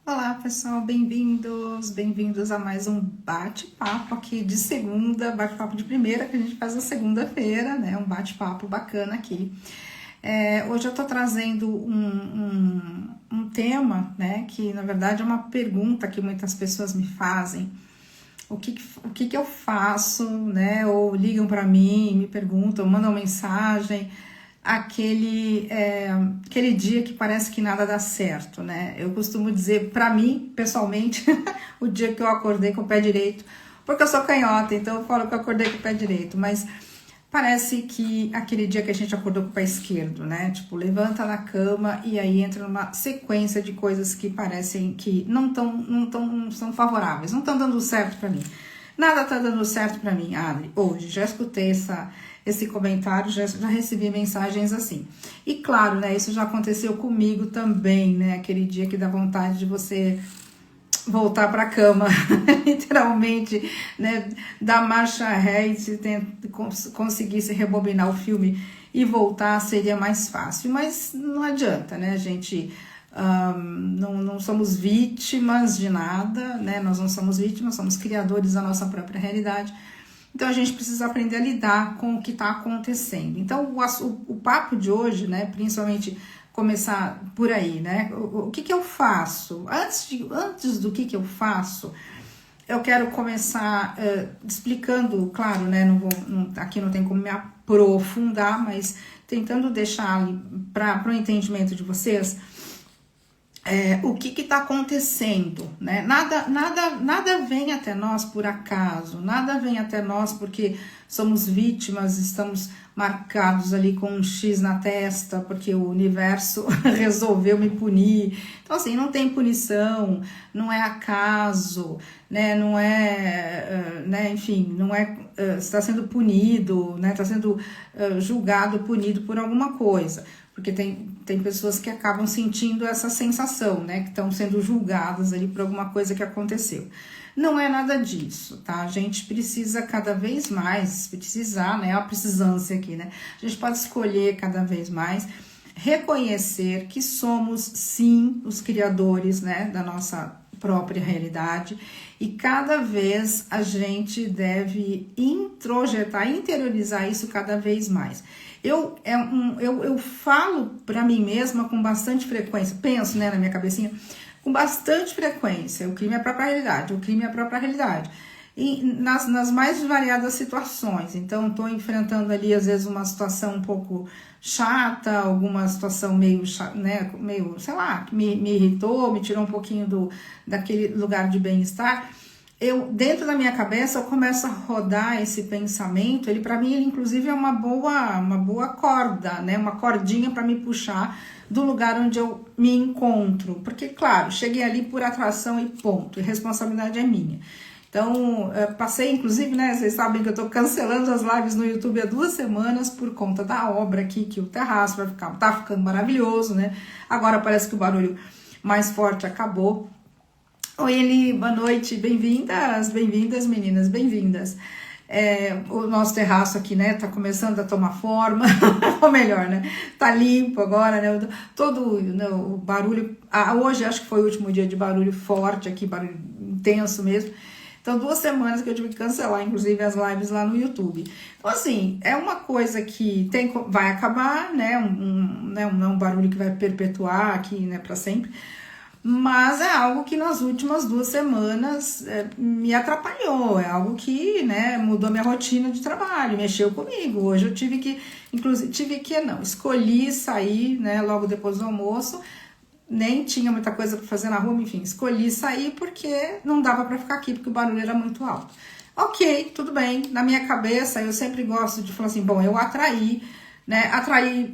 Olá pessoal, bem-vindos a mais um bate-papo aqui de segunda, bate-papo de primeira que a gente faz na segunda-feira, né? Um bate-papo bacana aqui. Hoje eu tô trazendo um tema, né? Que na verdade é uma pergunta que muitas pessoas me fazem. O que eu faço, né? Ou ligam para mim, me perguntam, mandam mensagem. Aquele dia que parece que nada dá certo, né? Eu costumo dizer, para mim, pessoalmente, o dia que eu acordei com o pé direito, porque eu sou canhota, então eu falo que eu acordei com o pé direito, mas parece que aquele dia que a gente acordou com o pé esquerdo, né? Tipo, levanta na cama e aí entra numa sequência de coisas que parecem que não são favoráveis, não estão dando certo para mim. Nada tá dando certo para mim, Adri. Hoje já escutei esse comentário, já recebi mensagens assim. E claro, né, isso já aconteceu comigo também, né, aquele dia que dá vontade de você voltar para a cama, literalmente, né, dar marcha ré e se conseguisse rebobinar o filme e voltar seria mais fácil, mas não adianta, né, a gente não somos vítimas de nada, né, nós não somos vítimas, somos criadores da nossa própria realidade. Então a gente precisa aprender a lidar com o que está acontecendo. Então o papo de hoje, né, principalmente começar por aí, né? O que eu faço? Antes do que eu faço, eu quero começar explicando, claro, né? Aqui não tem como me aprofundar, mas tentando deixar para o entendimento de vocês. O que está acontecendo, né? Nada vem até nós por acaso, nada vem até nós porque somos vítimas, estamos marcados ali com um X na testa, porque o universo resolveu me punir. Então, assim, não tem punição, não é acaso, né? Não é, né? Enfim, não é, está sendo punido, né? Está sendo julgado, punido por alguma coisa. Porque tem pessoas que acabam sentindo essa sensação, né? Que estão sendo julgadas ali por alguma coisa que aconteceu. Não é nada disso, tá? A gente precisa cada vez mais, né? A precisância aqui, né? A gente pode escolher cada vez mais reconhecer que somos, sim, os criadores, né? Da nossa própria realidade. E cada vez a gente deve interiorizar isso cada vez mais. Eu falo para mim mesma com bastante frequência, penso, né, na minha cabecinha, com bastante frequência, o crime é a própria realidade, o crime é a própria realidade. E nas mais variadas situações. Então, estou enfrentando ali, às vezes, uma situação um pouco chata, alguma situação meio, né, meio, sei lá, que me irritou, me tirou um pouquinho daquele lugar de bem-estar. Dentro da minha cabeça, eu começo a rodar esse pensamento. Ele, para mim, ele inclusive é uma boa corda, né? Uma cordinha para me puxar do lugar onde eu me encontro. Porque, claro, cheguei ali por atração e ponto. E responsabilidade é minha. Então, passei, inclusive, né? Vocês sabem que eu tô cancelando as lives no YouTube há 2 semanas por conta da obra aqui, que o terraço tá ficando maravilhoso, né? Agora parece que o barulho mais forte acabou. Oi, Eli, boa noite, bem-vindas, meninas, bem-vindas. O nosso terraço aqui, né, tá começando a tomar forma, ou melhor, né, tá limpo agora, né, todo, né, o barulho, hoje acho que foi o último dia de barulho forte aqui, barulho intenso mesmo. Então, 2 semanas que eu tive que cancelar, inclusive, as lives lá no YouTube. Então, assim, é uma coisa que vai acabar, né, não é um barulho que vai perpetuar aqui, né, pra sempre. Mas é algo que nas últimas 2 semanas me atrapalhou, é algo que, né, mudou minha rotina de trabalho, mexeu comigo. Hoje eu escolhi sair, né, logo depois do almoço, nem tinha muita coisa para fazer na rua, enfim, escolhi sair porque não dava para ficar aqui, porque o barulho era muito alto. Ok, tudo bem, na minha cabeça eu sempre gosto de falar assim, bom, eu atraí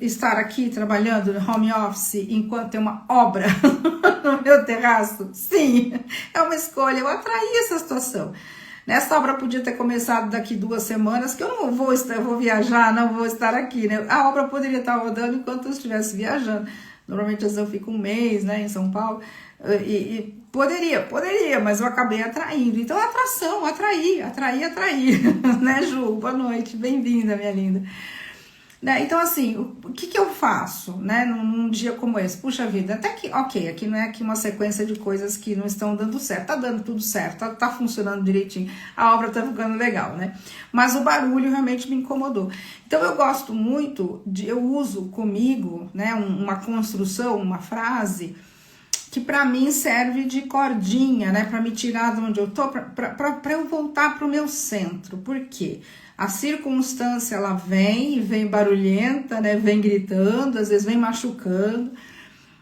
estar aqui trabalhando no home office enquanto tem uma obra no meu terraço, sim, é uma escolha, eu atraí essa situação. Essa obra podia ter começado daqui 2 semanas, que eu vou viajar, não vou estar aqui, né? A obra poderia estar rodando enquanto eu estivesse viajando. Normalmente eu fico 1 mês, né, em São Paulo, e poderia, mas eu acabei atraindo. Então, atraí, né, Ju? Boa noite, bem-vinda, minha linda. Né? Então, assim, o que eu faço, né, num dia como esse? Puxa vida, até que, ok, aqui não é aqui uma sequência de coisas que não estão dando certo, tá dando tudo certo, tá funcionando direitinho, a obra tá ficando legal, né? Mas o barulho realmente me incomodou. Então, eu gosto muito, eu uso comigo, né, uma construção, uma frase, que para mim serve de cordinha, né, para me tirar de onde eu tô, para eu voltar para o meu centro. Por quê? A circunstância, ela vem barulhenta, né, vem gritando, às vezes vem machucando,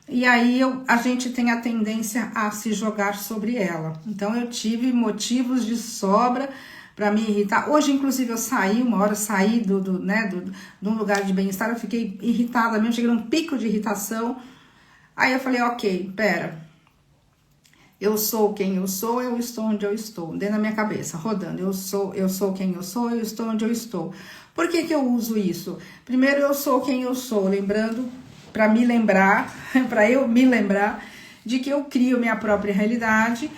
e aí a gente tem a tendência a se jogar sobre ela. Então eu tive motivos de sobra para me irritar. Hoje, inclusive, eu saí, uma hora saí de um lugar de bem-estar, eu fiquei irritada mesmo, cheguei num pico de irritação. Aí eu falei, ok, pera, eu sou quem eu sou estou onde eu estou, dentro da minha cabeça, rodando, eu sou quem eu estou onde eu estou. Por que eu uso isso? Primeiro, eu sou quem eu sou, lembrando, para me lembrar, para eu me lembrar de que eu crio minha própria realidade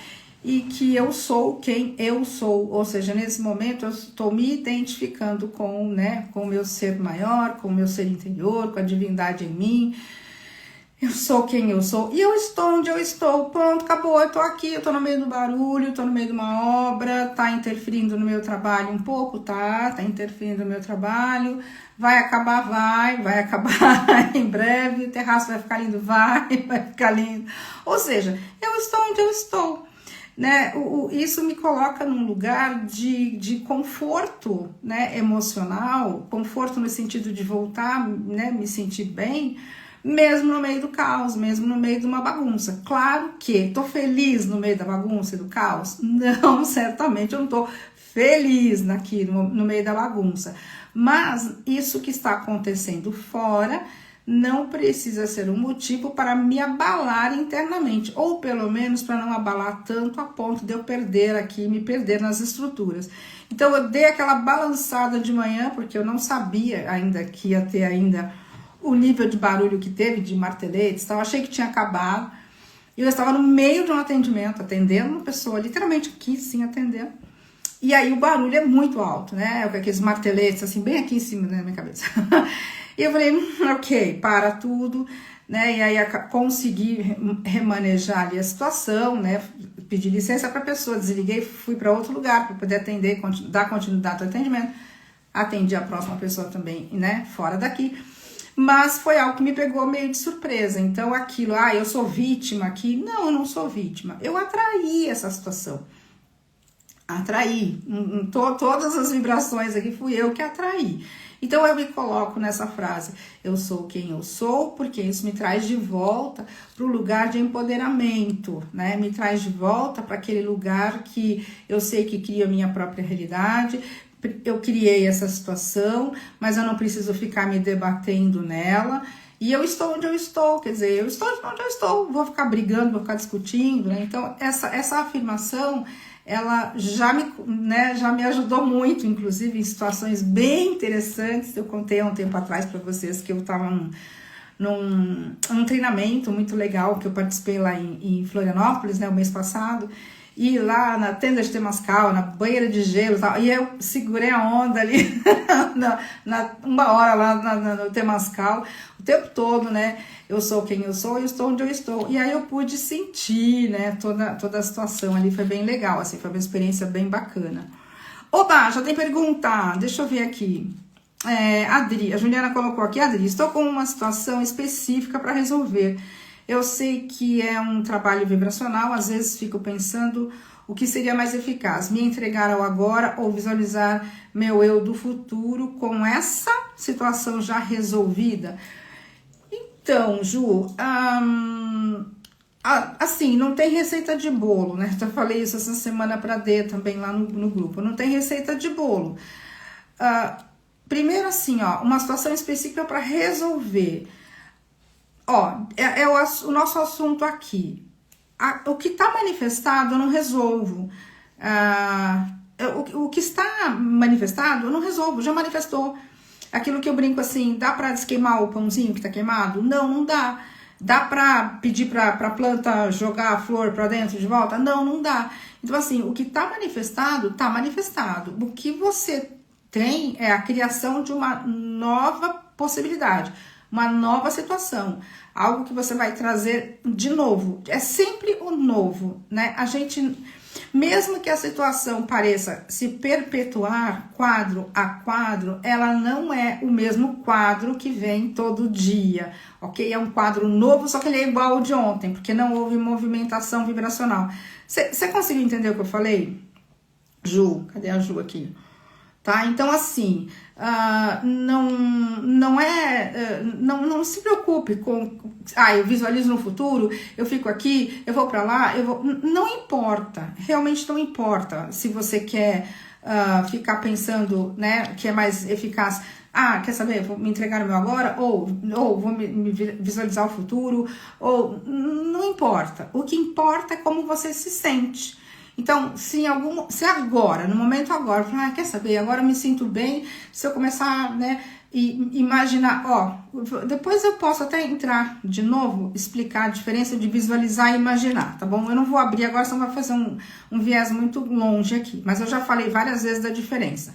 e que eu sou quem eu sou, ou seja, nesse momento eu estou me identificando com, né, com o meu ser maior, com o meu ser interior, com a divindade em mim. Eu sou quem eu sou e eu estou onde eu estou, pronto, acabou, eu tô aqui, eu tô no meio do barulho, tô no meio de uma obra, tá interferindo no meu trabalho um pouco, tá interferindo no meu trabalho, vai acabar em breve, o terraço vai ficar lindo, vai ficar lindo, ou seja, eu estou onde eu estou, né, isso me coloca num lugar de conforto, né, emocional, conforto no sentido de voltar, né, me sentir bem, mesmo no meio do caos, mesmo no meio de uma bagunça. Claro que tô feliz no meio da bagunça e do caos? Não, certamente eu não tô feliz no meio da bagunça. Mas isso que está acontecendo fora não precisa ser um motivo para me abalar internamente, ou pelo menos para não abalar tanto a ponto de eu perder aqui, me perder nas estruturas. Então eu dei aquela balançada de manhã, porque eu não sabia ainda que ia ter ainda o nível de barulho que teve, de marteletes, então eu achei que tinha acabado. Eu estava no meio de um atendimento, atendendo uma pessoa, literalmente aqui, sim, atendendo. E aí o barulho é muito alto, né? Com aqueles marteletes, assim, bem aqui em cima, né, na minha cabeça. E eu falei, ok, para tudo, né? E aí consegui remanejar ali a situação, né? Pedi licença para a pessoa, desliguei, fui para outro lugar para poder atender, dar continuidade ao atendimento. Atendi a próxima pessoa também, né? Fora daqui. Mas foi algo que me pegou meio de surpresa. Então aquilo, eu sou vítima aqui. Não, eu não sou vítima. Eu atraí essa situação. Atraí. Todas as vibrações aqui fui eu que atraí. Então eu me coloco nessa frase, eu sou quem eu sou, porque isso me traz de volta para o lugar de empoderamento, né? Me traz de volta para aquele lugar que eu sei que cria a minha própria realidade. Eu criei essa situação, mas eu não preciso ficar me debatendo nela. E eu estou onde eu estou, quer dizer, eu estou onde eu estou, vou ficar brigando, vou ficar discutindo, né? Então, essa afirmação, ela já me ajudou muito, inclusive em situações bem interessantes. Eu contei há um tempo atrás para vocês que eu estava num treinamento muito legal que eu participei lá em Florianópolis, né, o mês passado. E lá na tenda de Temazcal, na banheira de gelo e tal, e eu segurei a onda ali, uma hora lá no Temazcal, o tempo todo, né, eu sou quem eu sou, eu estou onde eu estou, e aí eu pude sentir, né, toda a situação ali, foi bem legal, assim, foi uma experiência bem bacana. Oba, já tem pergunta, deixa eu ver aqui, Adri, a Juliana colocou aqui, Adri, estou com uma situação específica para resolver. Eu sei que é um trabalho vibracional, às vezes fico pensando o que seria mais eficaz, me entregar ao agora ou visualizar meu eu do futuro com essa situação já resolvida. Então, Ju, assim, não tem receita de bolo, né? Eu falei isso essa semana para Dê também lá no grupo, não tem receita de bolo. Primeiro assim, uma situação específica para resolver. O nosso assunto aqui. O que está manifestado eu não resolvo. O que está manifestado eu não resolvo, já manifestou. Aquilo que eu brinco assim, dá para desqueimar o pãozinho que está queimado? Não, não dá. Dá para pedir para a planta jogar a flor para dentro de volta? Não, não dá. Então assim, o que está manifestado, O que você tem é a criação de uma nova possibilidade, uma nova situação, algo que você vai trazer de novo. É sempre o novo, né? A gente, mesmo que a situação pareça se perpetuar quadro a quadro, ela não é o mesmo quadro que vem todo dia, ok? É um quadro novo, só que ele é igual ao de ontem, porque não houve movimentação vibracional. Você conseguiu entender o que eu falei? Ju, cadê a Ju aqui? Tá? Então, assim, não se preocupe com, eu visualizo no futuro, eu fico aqui, eu vou pra lá, não importa, realmente não importa se você quer ficar pensando, né, que é mais eficaz. Quer saber, vou me entregar no meu agora, ou vou me visualizar o futuro, ou não importa. O que importa é como você se sente. Então, se agora, no momento agora, quer saber, agora eu me sinto bem, se eu começar, né, imaginar, depois eu posso até entrar de novo, explicar a diferença de visualizar e imaginar, tá bom? Eu não vou abrir agora, senão vai fazer um viés muito longe aqui, mas eu já falei várias vezes da diferença.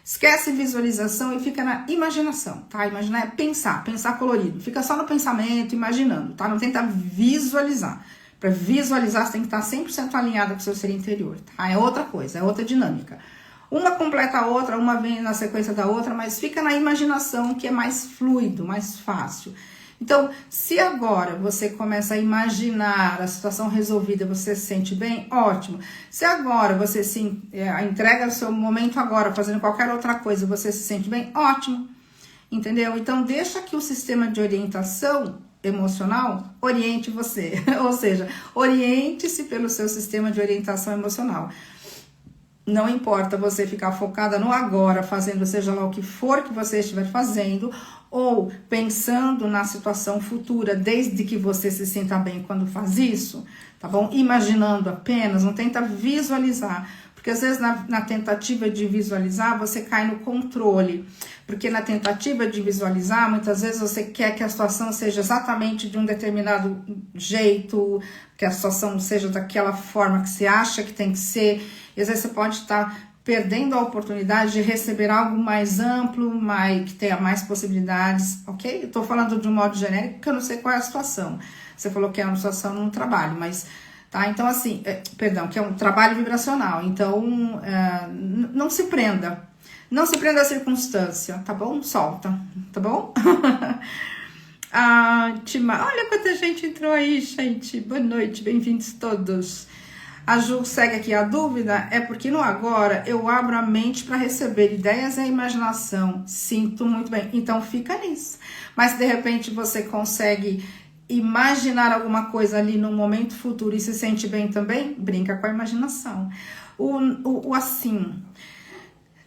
Esquece visualização e fica na imaginação, tá? Imaginar é pensar colorido, fica só no pensamento, imaginando, tá? Não tenta visualizar. Para visualizar, você tem que estar 100% alinhada com o seu ser interior, tá? É outra coisa, é outra dinâmica. Uma completa a outra, uma vem na sequência da outra, mas fica na imaginação, que é mais fluido, mais fácil. Então, se agora você começa a imaginar a situação resolvida, você se sente bem, ótimo. Se agora você entrega o seu momento agora, fazendo qualquer outra coisa, você se sente bem, ótimo. Entendeu? Então, deixa que o sistema de orientação emocional oriente você, ou seja, oriente-se pelo seu sistema de orientação emocional. Não importa você ficar focada no agora, fazendo seja lá o que for que você estiver fazendo, ou pensando na situação futura, desde que você se sinta bem quando faz isso, tá bom? Imaginando apenas, não tenta visualizar, porque às vezes na tentativa de visualizar, você cai no controle. Porque na tentativa de visualizar, muitas vezes você quer que a situação seja exatamente de um determinado jeito, que a situação seja daquela forma que você acha que tem que ser. E às vezes você pode estar perdendo a oportunidade de receber algo mais amplo, que tenha mais possibilidades, ok? Eu tô falando de um modo genérico, porque eu não sei qual é a situação. Você falou que é uma situação no trabalho, mas... Tá? Então, assim, que é um trabalho vibracional. Então, não se prenda. Não se prenda à circunstância, tá bom? Solta, tá bom? Olha quanta gente entrou aí, gente. Boa noite, bem-vindos todos. A Ju segue aqui. A dúvida é porque no agora eu abro a mente para receber ideias e a imaginação. Sinto muito bem. Então, fica nisso. Mas, de repente, você consegue... imaginar alguma coisa ali no momento futuro e se sente bem também, brinca com a imaginação. Assim,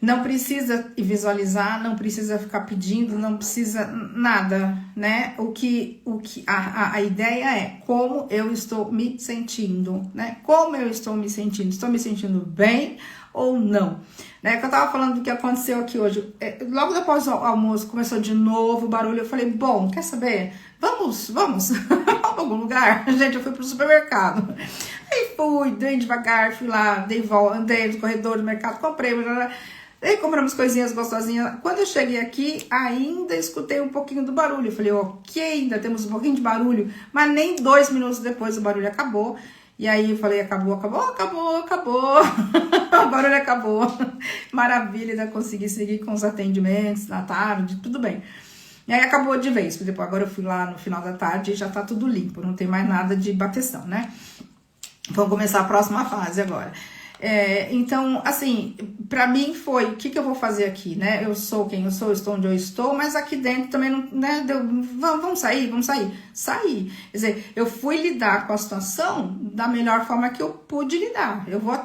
não precisa visualizar, não precisa ficar pedindo, não precisa nada, né? A ideia é como eu estou me sentindo, né? Como eu estou me sentindo? Estou me sentindo bem ou não? Né, que eu tava falando do que aconteceu aqui hoje. Logo depois do almoço começou de novo o barulho. Eu falei, bom, quer saber? Vamos pra algum lugar. Gente, eu fui pro supermercado. Aí dei devagar, fui lá, dei volta, andei no corredor do mercado, comprei, aí compramos coisinhas gostosinhas. Quando eu cheguei aqui, ainda escutei um pouquinho do barulho. Eu falei, ok, ainda temos um pouquinho de barulho, mas nem 2 minutos depois o barulho acabou. E aí eu falei, acabou. O barulho acabou. Maravilha, ainda consegui seguir com os atendimentos na tarde, tudo bem. E aí acabou de vez, porque depois agora eu fui lá no final da tarde e já tá tudo limpo, não tem mais nada de bateção, né? Vamos começar a próxima fase agora. Então, assim, pra mim foi, o que eu vou fazer aqui, né? Eu sou quem eu sou, estou onde eu estou, mas aqui dentro também não, né? Vamos sair. Sair. Quer dizer, eu fui lidar com a situação da melhor forma que eu pude lidar. Eu vou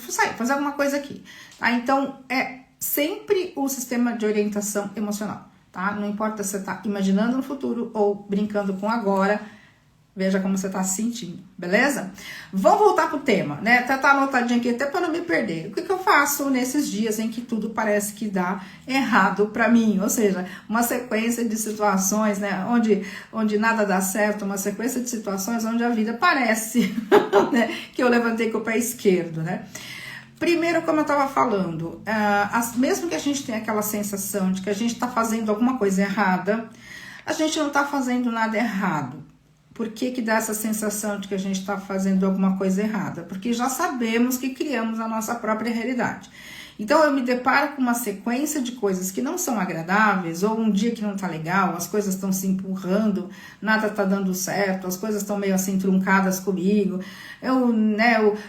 sair, fazer alguma coisa aqui, tá? Então, é sempre o sistema de orientação emocional, tá? Não importa se você tá imaginando no futuro ou brincando com agora, veja como você tá se sentindo, beleza? Vamos voltar pro tema, né? Tá anotadinho aqui até para não me perder. O que eu faço nesses dias em que tudo parece que dá errado para mim? Ou seja, uma sequência de situações, né? Onde nada dá certo, uma sequência de situações onde a vida parece né? que eu levantei com o pé esquerdo, né? Primeiro, como eu estava falando, mesmo que a gente tenha aquela sensação de que a gente está fazendo alguma coisa errada, a gente não está fazendo nada errado. Por que dá essa sensação de que a gente está fazendo alguma coisa errada? Porque já sabemos que criamos a nossa própria realidade. Então eu me deparo com uma sequência de coisas que não são agradáveis, ou um dia que não tá legal, as coisas estão se empurrando, nada tá dando certo, as coisas estão meio assim truncadas comigo, eu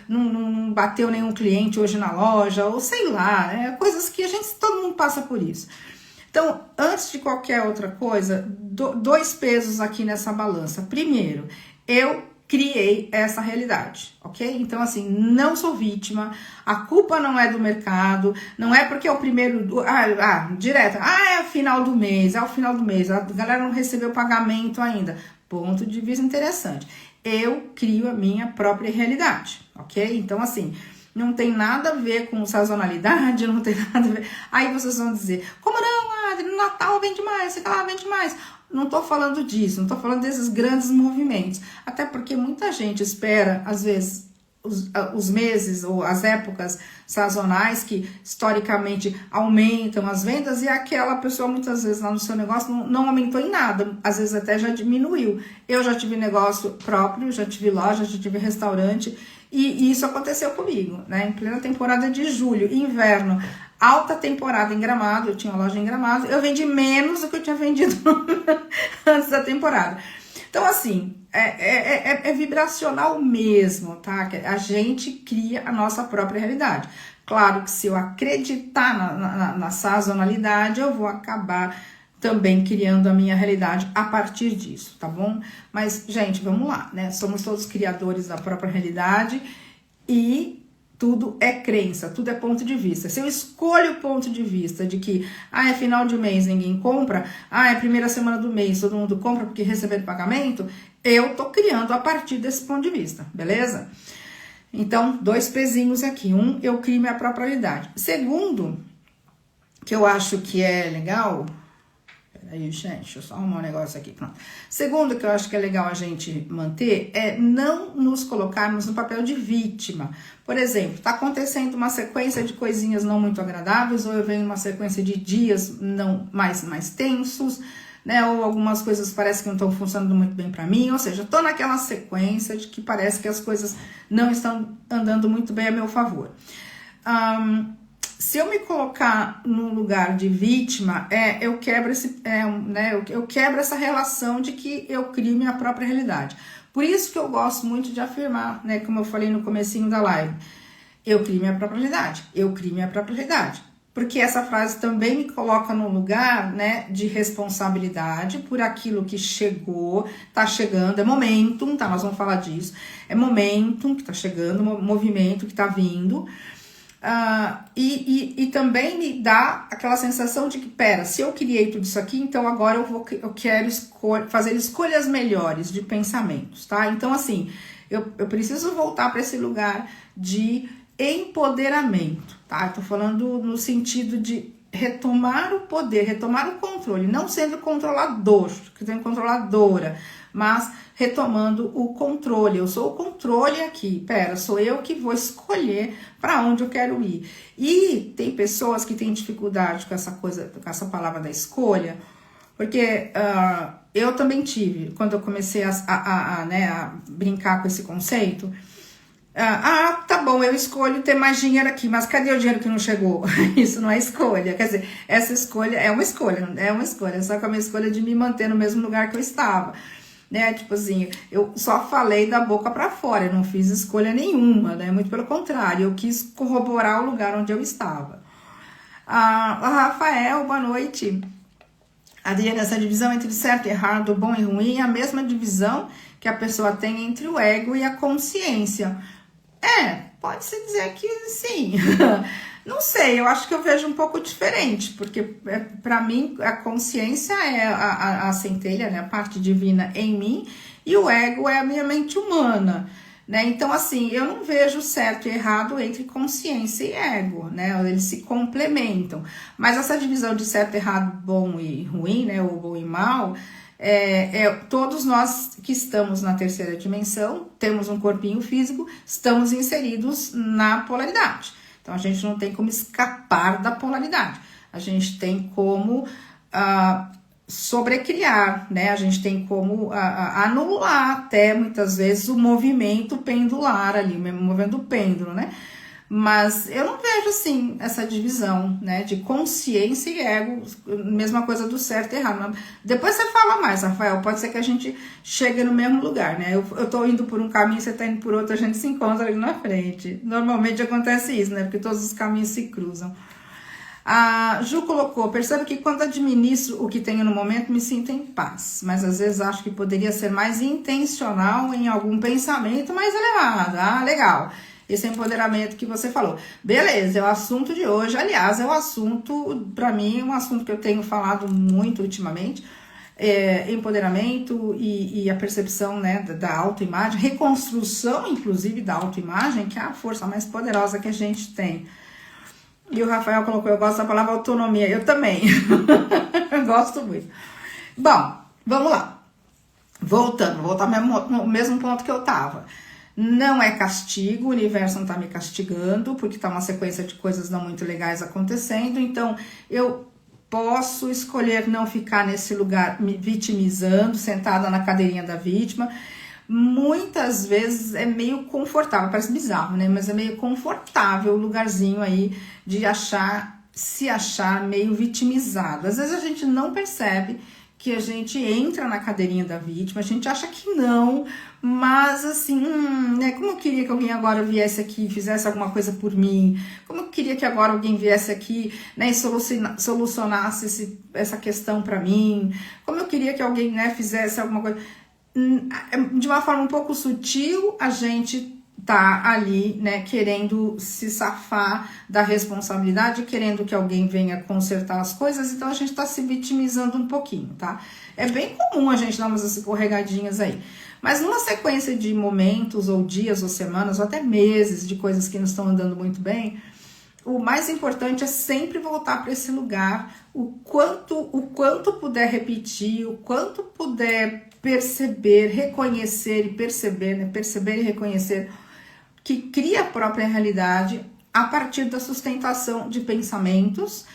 não bateu nenhum cliente hoje na loja, ou sei lá, coisas que todo mundo passa por isso. Então, antes de qualquer outra coisa, dois pesos aqui nessa balança. Primeiro, eu criei essa realidade, ok? Então, assim, não sou vítima, a culpa não é do mercado, não é porque é o primeiro, direto, é o final do mês, a galera não recebeu pagamento ainda. Ponto de vista interessante. Eu crio a minha própria realidade, ok? Então, assim, não tem nada a ver com sazonalidade, não tem nada a ver. Aí vocês vão dizer, como não, Adri, no Natal vende mais, sei lá, vende mais. Não tô falando disso, não tô falando desses grandes movimentos. Até porque muita gente espera, às vezes, os meses ou as épocas sazonais que historicamente aumentam as vendas, e aquela pessoa muitas vezes lá no seu negócio não aumentou em nada, às vezes até já diminuiu. Eu já tive negócio próprio, já tive loja, já tive restaurante, e isso aconteceu comigo, né? Em plena temporada de julho, inverno, alta temporada em Gramado, eu tinha uma loja em Gramado, eu vendi menos do que eu tinha vendido antes da temporada. Então, assim, é vibracional mesmo, tá? A gente cria a nossa própria realidade. Claro que se eu acreditar na sazonalidade, eu vou acabar também criando a minha realidade a partir disso, tá bom? Mas, gente, vamos lá, né? Somos todos criadores da própria realidade e tudo é crença, tudo é ponto de vista. Se eu escolho o ponto de vista de que, é final de mês, ninguém compra, é primeira semana do mês, todo mundo compra porque receber pagamento, eu tô criando a partir desse ponto de vista, beleza? Então, dois pezinhos aqui. Um, eu crio minha própria realidade. Segundo, que eu acho que é legal... Aí, gente, deixa eu só arrumar um negócio aqui, pronto. Segundo, que eu acho que é legal a gente manter, é não nos colocarmos no papel de vítima. Por exemplo, tá acontecendo uma sequência de coisinhas não muito agradáveis, ou eu venho uma sequência de dias não mais tensos, né? Ou algumas coisas parece que não estão funcionando muito bem para mim, ou seja, tô naquela sequência de que parece que as coisas não estão andando muito bem a meu favor. Se eu me colocar no lugar de vítima, eu quebro eu quebro essa relação de que eu crio minha própria realidade. Por isso que eu gosto muito de afirmar, né, como eu falei no comecinho da live, eu crio minha própria realidade, eu crio minha própria realidade. Porque essa frase também me coloca no lugar, né, de responsabilidade por aquilo que chegou, tá chegando, é momentum, tá? Nós vamos falar disso, é momentum que tá chegando, movimento que tá vindo. E também me dá aquela sensação de que, se eu criei tudo isso aqui, então agora eu quero fazer escolhas melhores de pensamentos, tá? Então, assim, eu preciso voltar para esse lugar de empoderamento, tá? Eu tô falando no sentido de retomar o poder, retomar o controle, não sendo controlador, controladora, mas retomando o controle. Eu sou o controle aqui, sou eu que vou escolher para onde eu quero ir. E tem pessoas que têm dificuldade com essa palavra da escolha, porque eu também tive, quando eu comecei a brincar com esse conceito, tá bom, eu escolho ter mais dinheiro aqui, mas cadê o dinheiro que não chegou? Isso não é escolha, quer dizer, essa escolha é uma escolha, só que é uma escolha de me manter no mesmo lugar que eu estava, né? Tipo assim, eu só falei da boca pra fora, eu não fiz escolha nenhuma, né? Muito pelo contrário, eu quis corroborar o lugar onde eu estava. Rafael, boa noite. Adriana, essa divisão entre certo e errado, bom e ruim, é a mesma divisão que a pessoa tem entre o ego e a consciência. Pode-se dizer que sim. Não sei, eu acho que eu vejo um pouco diferente, porque para mim a consciência é a centelha, né, a parte divina em mim, e o ego é a minha mente humana, né? Então, assim, eu não vejo certo e errado entre consciência e ego, né? Eles se complementam. Mas essa divisão de certo e errado, bom e ruim, né, ou bom e mal, todos nós que estamos na terceira dimensão, temos um corpinho físico, estamos inseridos na polaridade. Então, a gente não tem como escapar da polaridade. A gente tem como sobrecriar, né? A gente tem como anular até, muitas vezes, o movimento pendular ali, mesmo movendo o pêndulo, né? Mas eu não vejo, assim, essa divisão, né, de consciência e ego, mesma coisa do certo e errado. Depois você fala mais, Rafael, pode ser que a gente chegue no mesmo lugar, né? Eu tô indo por um caminho, você tá indo por outro, a gente se encontra ali na frente. Normalmente acontece isso, né, porque todos os caminhos se cruzam. A Ju colocou, percebo que quando administro o que tenho no momento, me sinto em paz, mas às vezes acho que poderia ser mais intencional em algum pensamento mais elevado. Ah, legal. Esse empoderamento que você falou. Beleza, é o assunto de hoje. Aliás, é o assunto, para mim, é um assunto que eu tenho falado muito ultimamente. Empoderamento e a percepção, né, da autoimagem, reconstrução, inclusive, da autoimagem, que é a força mais poderosa que a gente tem. E o Rafael colocou, eu gosto da palavra autonomia. Eu também. Eu gosto muito. Bom, vamos lá. Voltar ao mesmo ponto que eu tava. Não é castigo, o universo não tá me castigando, porque tá uma sequência de coisas não muito legais acontecendo, então eu posso escolher não ficar nesse lugar me vitimizando, sentada na cadeirinha da vítima. Muitas vezes é meio confortável, parece bizarro, né? Mas é meio confortável o lugarzinho aí de se achar meio vitimizado. Às vezes a gente não percebe que a gente entra na cadeirinha da vítima, a gente acha que não, mas assim, né, como eu queria que alguém agora viesse aqui e fizesse alguma coisa por mim, como eu queria que agora alguém viesse aqui, né, e solucionasse essa questão para mim, como eu queria que alguém, né, fizesse alguma coisa. De uma forma um pouco sutil, a gente tá ali, né, querendo se safar da responsabilidade, querendo que alguém venha consertar as coisas, então a gente tá se vitimizando um pouquinho, tá? É bem comum a gente dar umas escorregadinhas aí, mas numa sequência de momentos, ou dias, ou semanas, ou até meses de coisas que não estão andando muito bem, o mais importante é sempre voltar para esse lugar, o quanto puder repetir, o quanto puder perceber, reconhecer e perceber, né? Perceber e reconhecer que cria a própria realidade a partir da sustentação de pensamentos,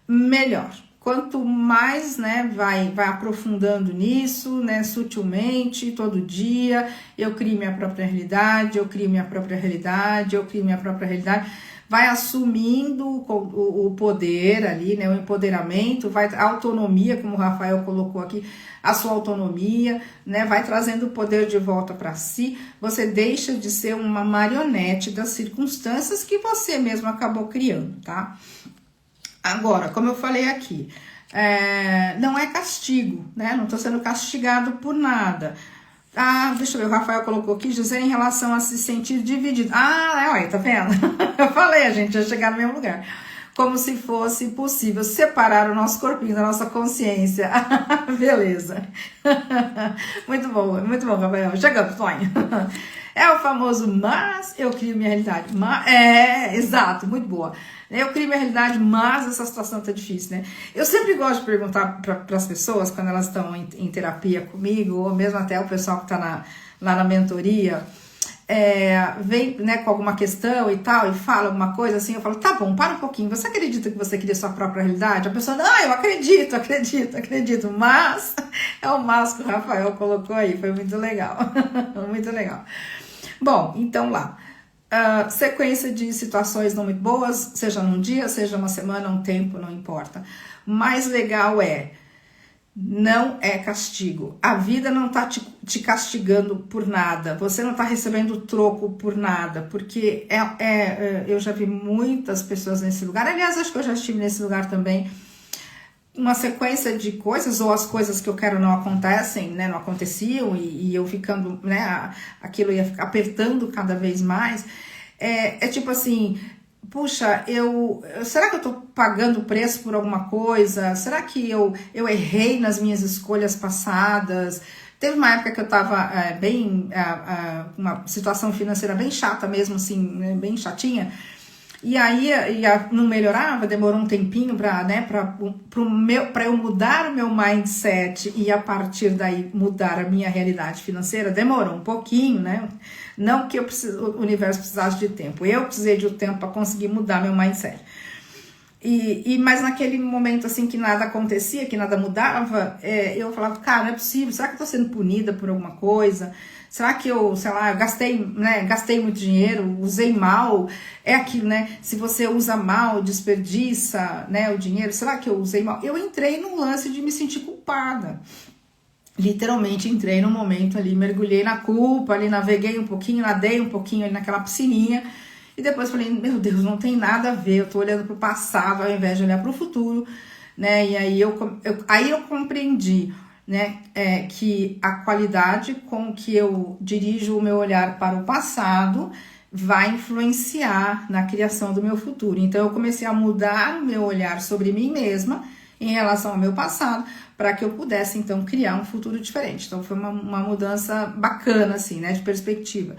melhor. Quanto mais, né, vai aprofundando nisso, né, sutilmente, todo dia, eu crio minha própria realidade, eu crio minha própria realidade, eu crio minha própria realidade, vai assumindo o poder ali, né, o empoderamento, a autonomia, como o Rafael colocou aqui, a sua autonomia, né, vai trazendo o poder de volta para si, você deixa de ser uma marionete das circunstâncias que você mesmo acabou criando, tá? Agora, como eu falei aqui, não é castigo, né, não tô sendo castigado por nada. Ah, deixa eu ver, o Rafael colocou aqui, dizer em relação a se sentir dividido. Ah, olha, tá vendo? Eu falei, a gente ia chegar no mesmo lugar. Como se fosse possível separar o nosso corpinho da nossa consciência. Beleza. Muito bom, Rafael. Chegamos, sonho. É o famoso, mas eu crio minha realidade. Exato, muito boa. Eu crio minha realidade, mas essa situação tá difícil, né? Eu sempre gosto de perguntar para as pessoas, quando elas estão em terapia comigo, ou mesmo até o pessoal que tá lá na mentoria, vem, né, com alguma questão e tal, e fala alguma coisa assim, eu falo, tá bom, para um pouquinho, você acredita que você cria sua própria realidade? A pessoa, eu acredito, mas é o mas que o Rafael colocou aí, foi muito legal, muito legal. Bom, então lá, sequência de situações não muito boas, seja num dia, seja uma semana, um tempo, não importa. Mais legal não é castigo. A vida não tá te castigando por nada. Você não tá recebendo troco por nada. Porque eu já vi muitas pessoas nesse lugar. Aliás, acho que eu já estive nesse lugar também. Uma sequência de coisas, ou as coisas que eu quero não acontecem, né? Não aconteciam, e eu ficando, né? Aquilo ia ficar apertando cada vez mais. Tipo assim... Puxa, será que eu tô pagando preço por alguma coisa? Será que eu errei nas minhas escolhas passadas? Teve uma época que eu tava uma situação financeira bem chata mesmo, assim, né, bem chatinha. E aí não melhorava, demorou um tempinho para, né, para eu mudar o meu mindset e a partir daí mudar a minha realidade financeira. Demorou um pouquinho, né? Não que o universo precisasse de tempo, eu precisei de um tempo para conseguir mudar meu mindset. Mas naquele momento assim que nada acontecia, que nada mudava, eu falava, cara, não é possível, será que eu tô sendo punida por alguma coisa? Será que eu, sei lá, gastei muito dinheiro, usei mal? É aquilo, né? Se você usa mal, desperdiça, né, o dinheiro, será que eu usei mal? Eu entrei num lance de me sentir culpada. Literalmente entrei num momento ali, mergulhei na culpa, ali naveguei um pouquinho, nadei um pouquinho ali naquela piscininha. E depois falei, meu Deus, não tem nada a ver, eu tô olhando pro passado ao invés de olhar pro futuro, né? E aí eu compreendi, né, que a qualidade com que eu dirijo o meu olhar para o passado vai influenciar na criação do meu futuro. Então eu comecei a mudar o meu olhar sobre mim mesma em relação ao meu passado, para que eu pudesse então criar um futuro diferente. Então foi uma mudança bacana assim, né, de perspectiva.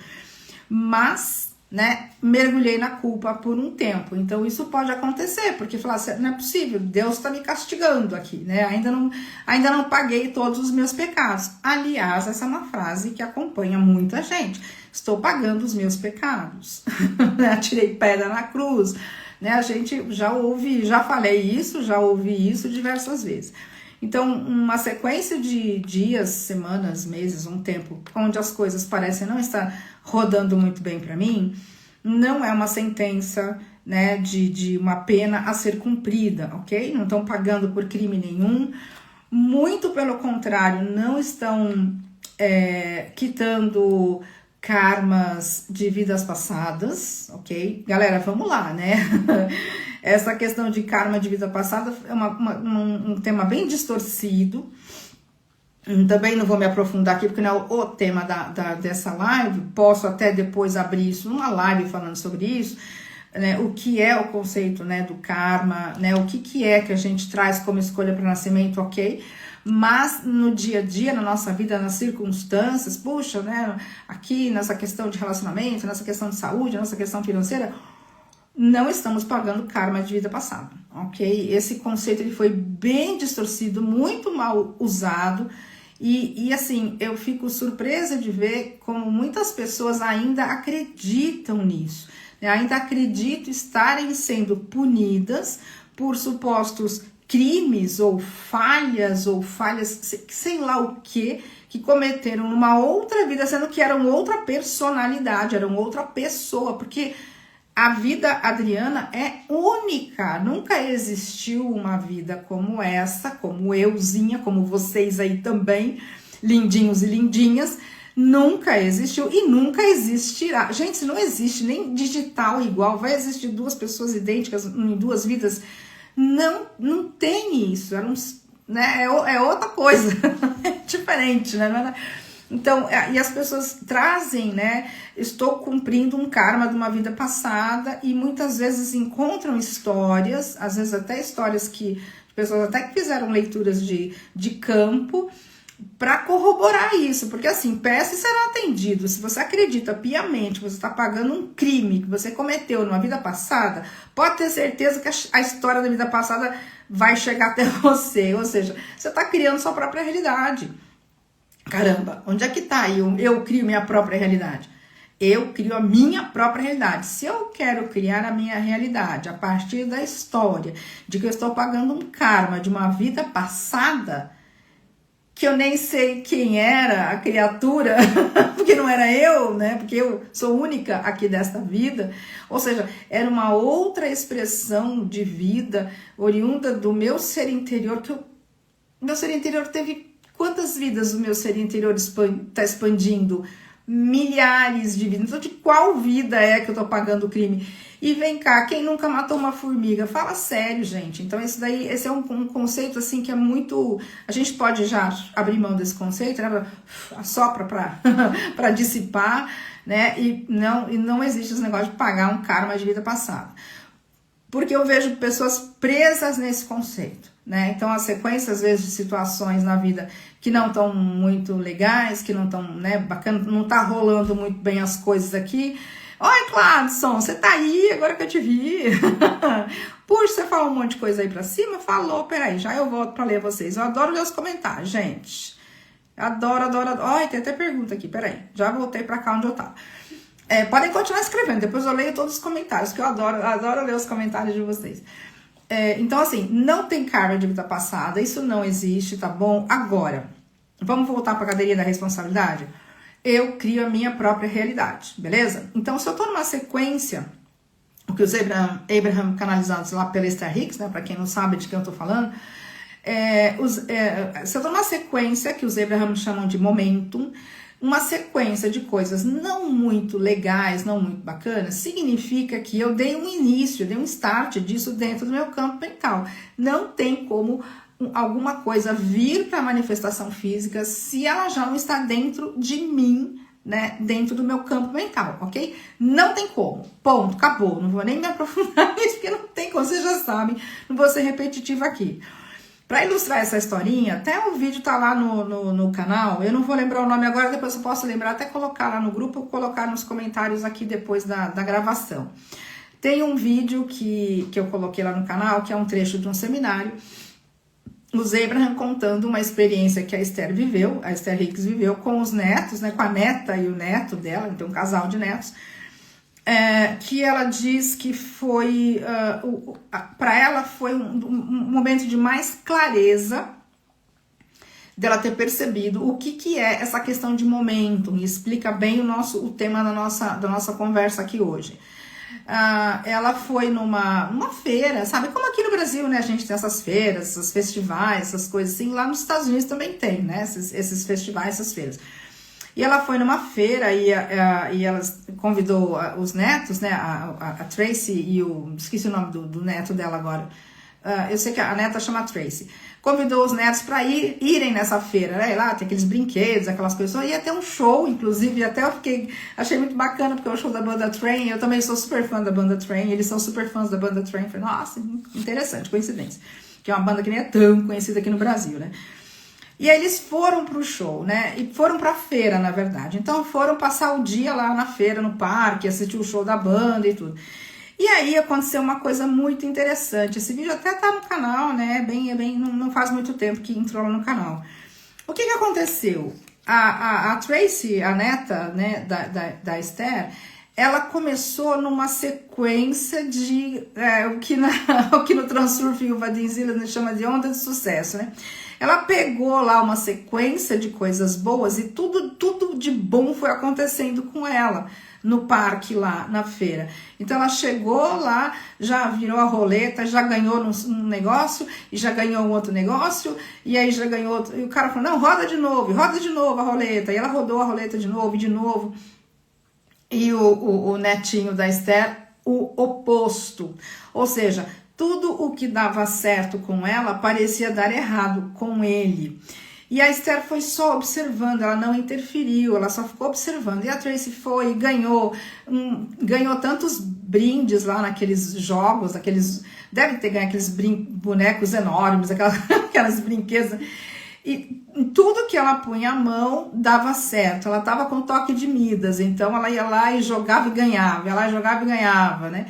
Mas, né, mergulhei na culpa por um tempo. Então isso pode acontecer, porque falar assim, não é possível, Deus está me castigando aqui, né? Ainda não paguei todos os meus pecados. Aliás, essa é uma frase que acompanha muita gente. Estou pagando os meus pecados. Tirei pedra na cruz, né? A gente já ouvi isso diversas vezes. Então, uma sequência de dias, semanas, meses, um tempo, onde as coisas parecem não estar rodando muito bem para mim, não é uma sentença, né, de uma pena a ser cumprida, ok? Não estão pagando por crime nenhum, muito pelo contrário, não estão quitando karmas de vidas passadas, ok? Galera, vamos lá, né? Essa questão de karma de vida passada é um tema bem distorcido. Também não vou me aprofundar aqui, porque não é o tema dessa live. Posso até depois abrir isso numa live falando sobre isso, né? O que é o conceito, né, do karma, né? O que é que a gente traz como escolha para o nascimento, ok? Mas no dia a dia, na nossa vida, nas circunstâncias, puxa, né? Aqui nessa questão de relacionamento, nessa questão de saúde, nessa questão financeira, não estamos pagando karma de vida passada, ok? Esse conceito ele foi bem distorcido, muito mal usado. E assim, eu fico surpresa de ver como muitas pessoas ainda acreditam nisso, né? Ainda acreditam estarem sendo punidas por supostos crimes ou falhas, sei lá o que cometeram numa outra vida, sendo que eram outra personalidade, eram outra pessoa, porque a vida Adriana é única, nunca existiu uma vida como essa, como euzinha, como vocês aí também, lindinhos e lindinhas, nunca existiu e nunca existirá. Gente, se não existe nem digital igual, vai existir duas pessoas idênticas em duas vidas? Não tem isso, né, é outra coisa, é diferente, né? Então, e as pessoas trazem, né, estou cumprindo um karma de uma vida passada e muitas vezes encontram histórias, às vezes até histórias que pessoas até que fizeram leituras de campo para corroborar isso, porque assim, peça e será atendido. Se você acredita piamente que você está pagando um crime que você cometeu numa vida passada, pode ter certeza que a história da vida passada vai chegar até você, ou seja, você está criando sua própria realidade. Caramba, onde é que tá aí? Eu crio minha própria realidade. Eu crio a minha própria realidade. Se eu quero criar a minha realidade a partir da história de que eu estou pagando um karma de uma vida passada, que eu nem sei quem era a criatura, porque não era eu, né? Porque eu sou única aqui desta vida. Ou seja, era uma outra expressão de vida oriunda do meu ser interior, meu ser interior teve... Quantas vidas o meu ser interior está expandindo? Milhares de vidas. Então, de qual vida é que eu tô pagando o crime? E vem cá, quem nunca matou uma formiga? Fala sério, gente. Então, esse é um conceito, assim, que é muito... A gente pode já abrir mão desse conceito, né? Assopra para dissipar, né? E não existe esse negócio de pagar um karma de vida passada. Porque eu vejo pessoas presas nesse conceito, né? Então, a sequência, às vezes, de situações na vida que não estão muito legais, que não estão, né, bacana, não tá rolando muito bem as coisas aqui, Oi, Cladson, você tá aí, agora que eu te vi. Puxa, você falou um monte de coisa aí pra cima? Falou, peraí, já eu volto pra ler vocês. Eu adoro ler os comentários, gente. Adoro. Olha, tem até pergunta aqui, peraí. Já voltei pra cá onde eu tava. Podem continuar escrevendo, depois eu leio todos os comentários, que eu adoro ler os comentários de vocês. Então, assim, não tem karma de vida passada, isso não existe, tá bom? Agora, vamos voltar pra cadeirinha da responsabilidade? Eu crio a minha própria realidade, beleza? Então, se eu tô numa sequência, o que os Abraham canalizados lá pela Esther Hicks, né, pra quem não sabe de quem eu tô falando, se eu tô numa sequência que os Abraham chamam de momentum, uma sequência de coisas não muito legais, não muito bacanas, significa que eu dei um início, dei um start disso dentro do meu campo mental. Não tem como alguma coisa vir para a manifestação física se ela já não está dentro de mim, né, dentro do meu campo mental, ok? Não tem como, ponto, acabou, não vou nem me aprofundar nisso, porque não tem como, vocês já sabem, não vou ser repetitiva aqui. Para ilustrar essa historinha, até o vídeo tá lá no canal, eu não vou lembrar o nome agora, depois eu posso lembrar, até colocar lá no grupo, ou colocar nos comentários aqui depois da gravação. Tem um vídeo que eu coloquei lá no canal, que é um trecho de um seminário, os Abraham contando uma experiência que a Esther Hicks viveu com os netos, né, com a neta e o neto dela, então um casal de netos, que ela diz que foi, para ela foi um momento de mais clareza dela ter percebido o que é essa questão de momentum, e explica bem o tema da nossa conversa aqui hoje. Ela foi numa feira, sabe? Como aqui no Brasil, né? A gente tem essas feiras, esses festivais, essas coisas assim. Lá nos Estados Unidos também tem, né? Esses festivais, essas feiras. E ela foi numa feira e ela convidou os netos, né? A Tracy e esqueci o nome do neto dela agora. Eu sei que a neta chama Tracy. Convidou os netos para irem nessa feira, né? Lá tem aqueles brinquedos, aquelas coisas. Ia ter um show, inclusive, até achei muito bacana, porque é o show da banda Train. Eu também sou super fã da banda Train, eles são super fãs da banda Train. Falei, nossa, interessante, coincidência. Que é uma banda que nem é tão conhecida aqui no Brasil, né? E aí eles foram pro show, né? E foram pra feira, na verdade. Então foram passar o dia lá na feira, no parque, assistir o show da banda e tudo. E aí aconteceu uma coisa muito interessante. Esse vídeo até tá no canal, né? Não faz muito tempo que entrou lá no canal. O que aconteceu? A Tracy, a neta, né, da Esther, ela começou numa sequência de o que no Transurf e o Vadim Zilland chama de onda de sucesso, né? Ela pegou lá uma sequência de coisas boas e tudo de bom foi acontecendo com ela no parque lá na feira. Então ela chegou lá, já virou a roleta, já ganhou um negócio e já ganhou um outro negócio e aí já ganhou outro. E o cara falou, não, roda de novo a roleta. E ela rodou a roleta de novo e de novo. E o netinho da Esther, o oposto. Ou seja, tudo o que dava certo com ela parecia dar errado com ele. E a Esther foi só observando, ela não interferiu, ela só ficou observando. E a Tracy foi e ganhou tantos brindes lá naqueles jogos, deve ter ganho aqueles bonecos enormes, aquelas brinquedas. E tudo que ela punha a mão dava certo. Ela estava com toque de Midas, então ela ia lá e jogava e ganhava, né?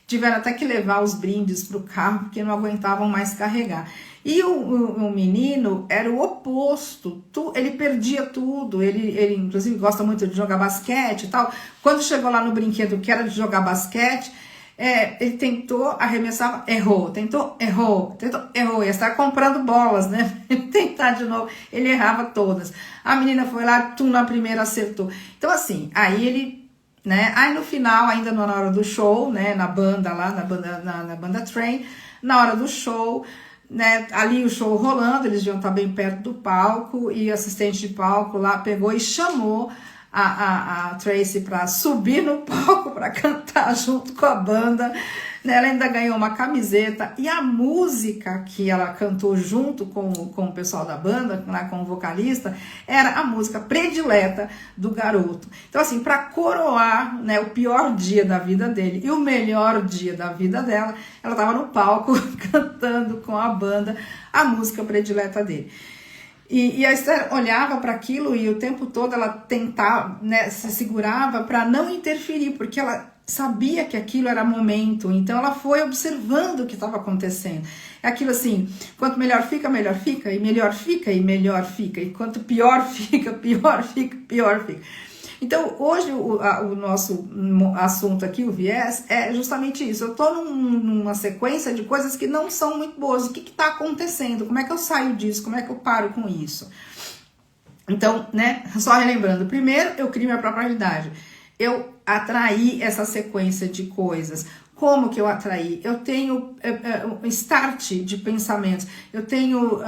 Tiveram até que levar os brindes para o carro, porque não aguentavam mais carregar. E o menino era o oposto, ele perdia tudo, ele inclusive gosta muito de jogar basquete e tal. Quando chegou lá no brinquedo que era de jogar basquete, ele tentou, arremessava, errou, ia estar comprando bolas, né? Tentar de novo, ele errava todas. A menina foi lá, na primeira acertou. Então assim, aí ele, né? Aí no final, ainda na hora do show, né? Na banda lá, na banda Train, na hora do show, né, ali o show rolando, eles iam estar bem perto do palco e o assistente de palco lá pegou e chamou a Tracy para subir no palco para cantar junto com a banda, né? Ela ainda ganhou uma camiseta e a música que ela cantou junto com o pessoal da banda, lá com o vocalista, era a música predileta do garoto. Então assim, para coroar, né, o pior dia da vida dele e o melhor dia da vida dela, ela estava no palco cantando com a banda a música predileta dele. E a Esther olhava para aquilo e o tempo todo ela tentava, né, se segurava para não interferir, porque ela sabia que aquilo era momento, então ela foi observando o que estava acontecendo. É aquilo assim, quanto melhor fica, e melhor fica, e melhor fica, e quanto pior fica, pior fica, pior fica. Então, hoje o nosso assunto aqui, o viés, é justamente isso. Eu tô numa sequência de coisas que não são muito boas. O que está acontecendo? Como é que eu saio disso? Como é que eu paro com isso? Então, né, só relembrando. Primeiro, eu crio minha própria realidade. Eu atraí essa sequência de coisas. Como que eu atraí? Eu tenho start de pensamentos. Eu tenho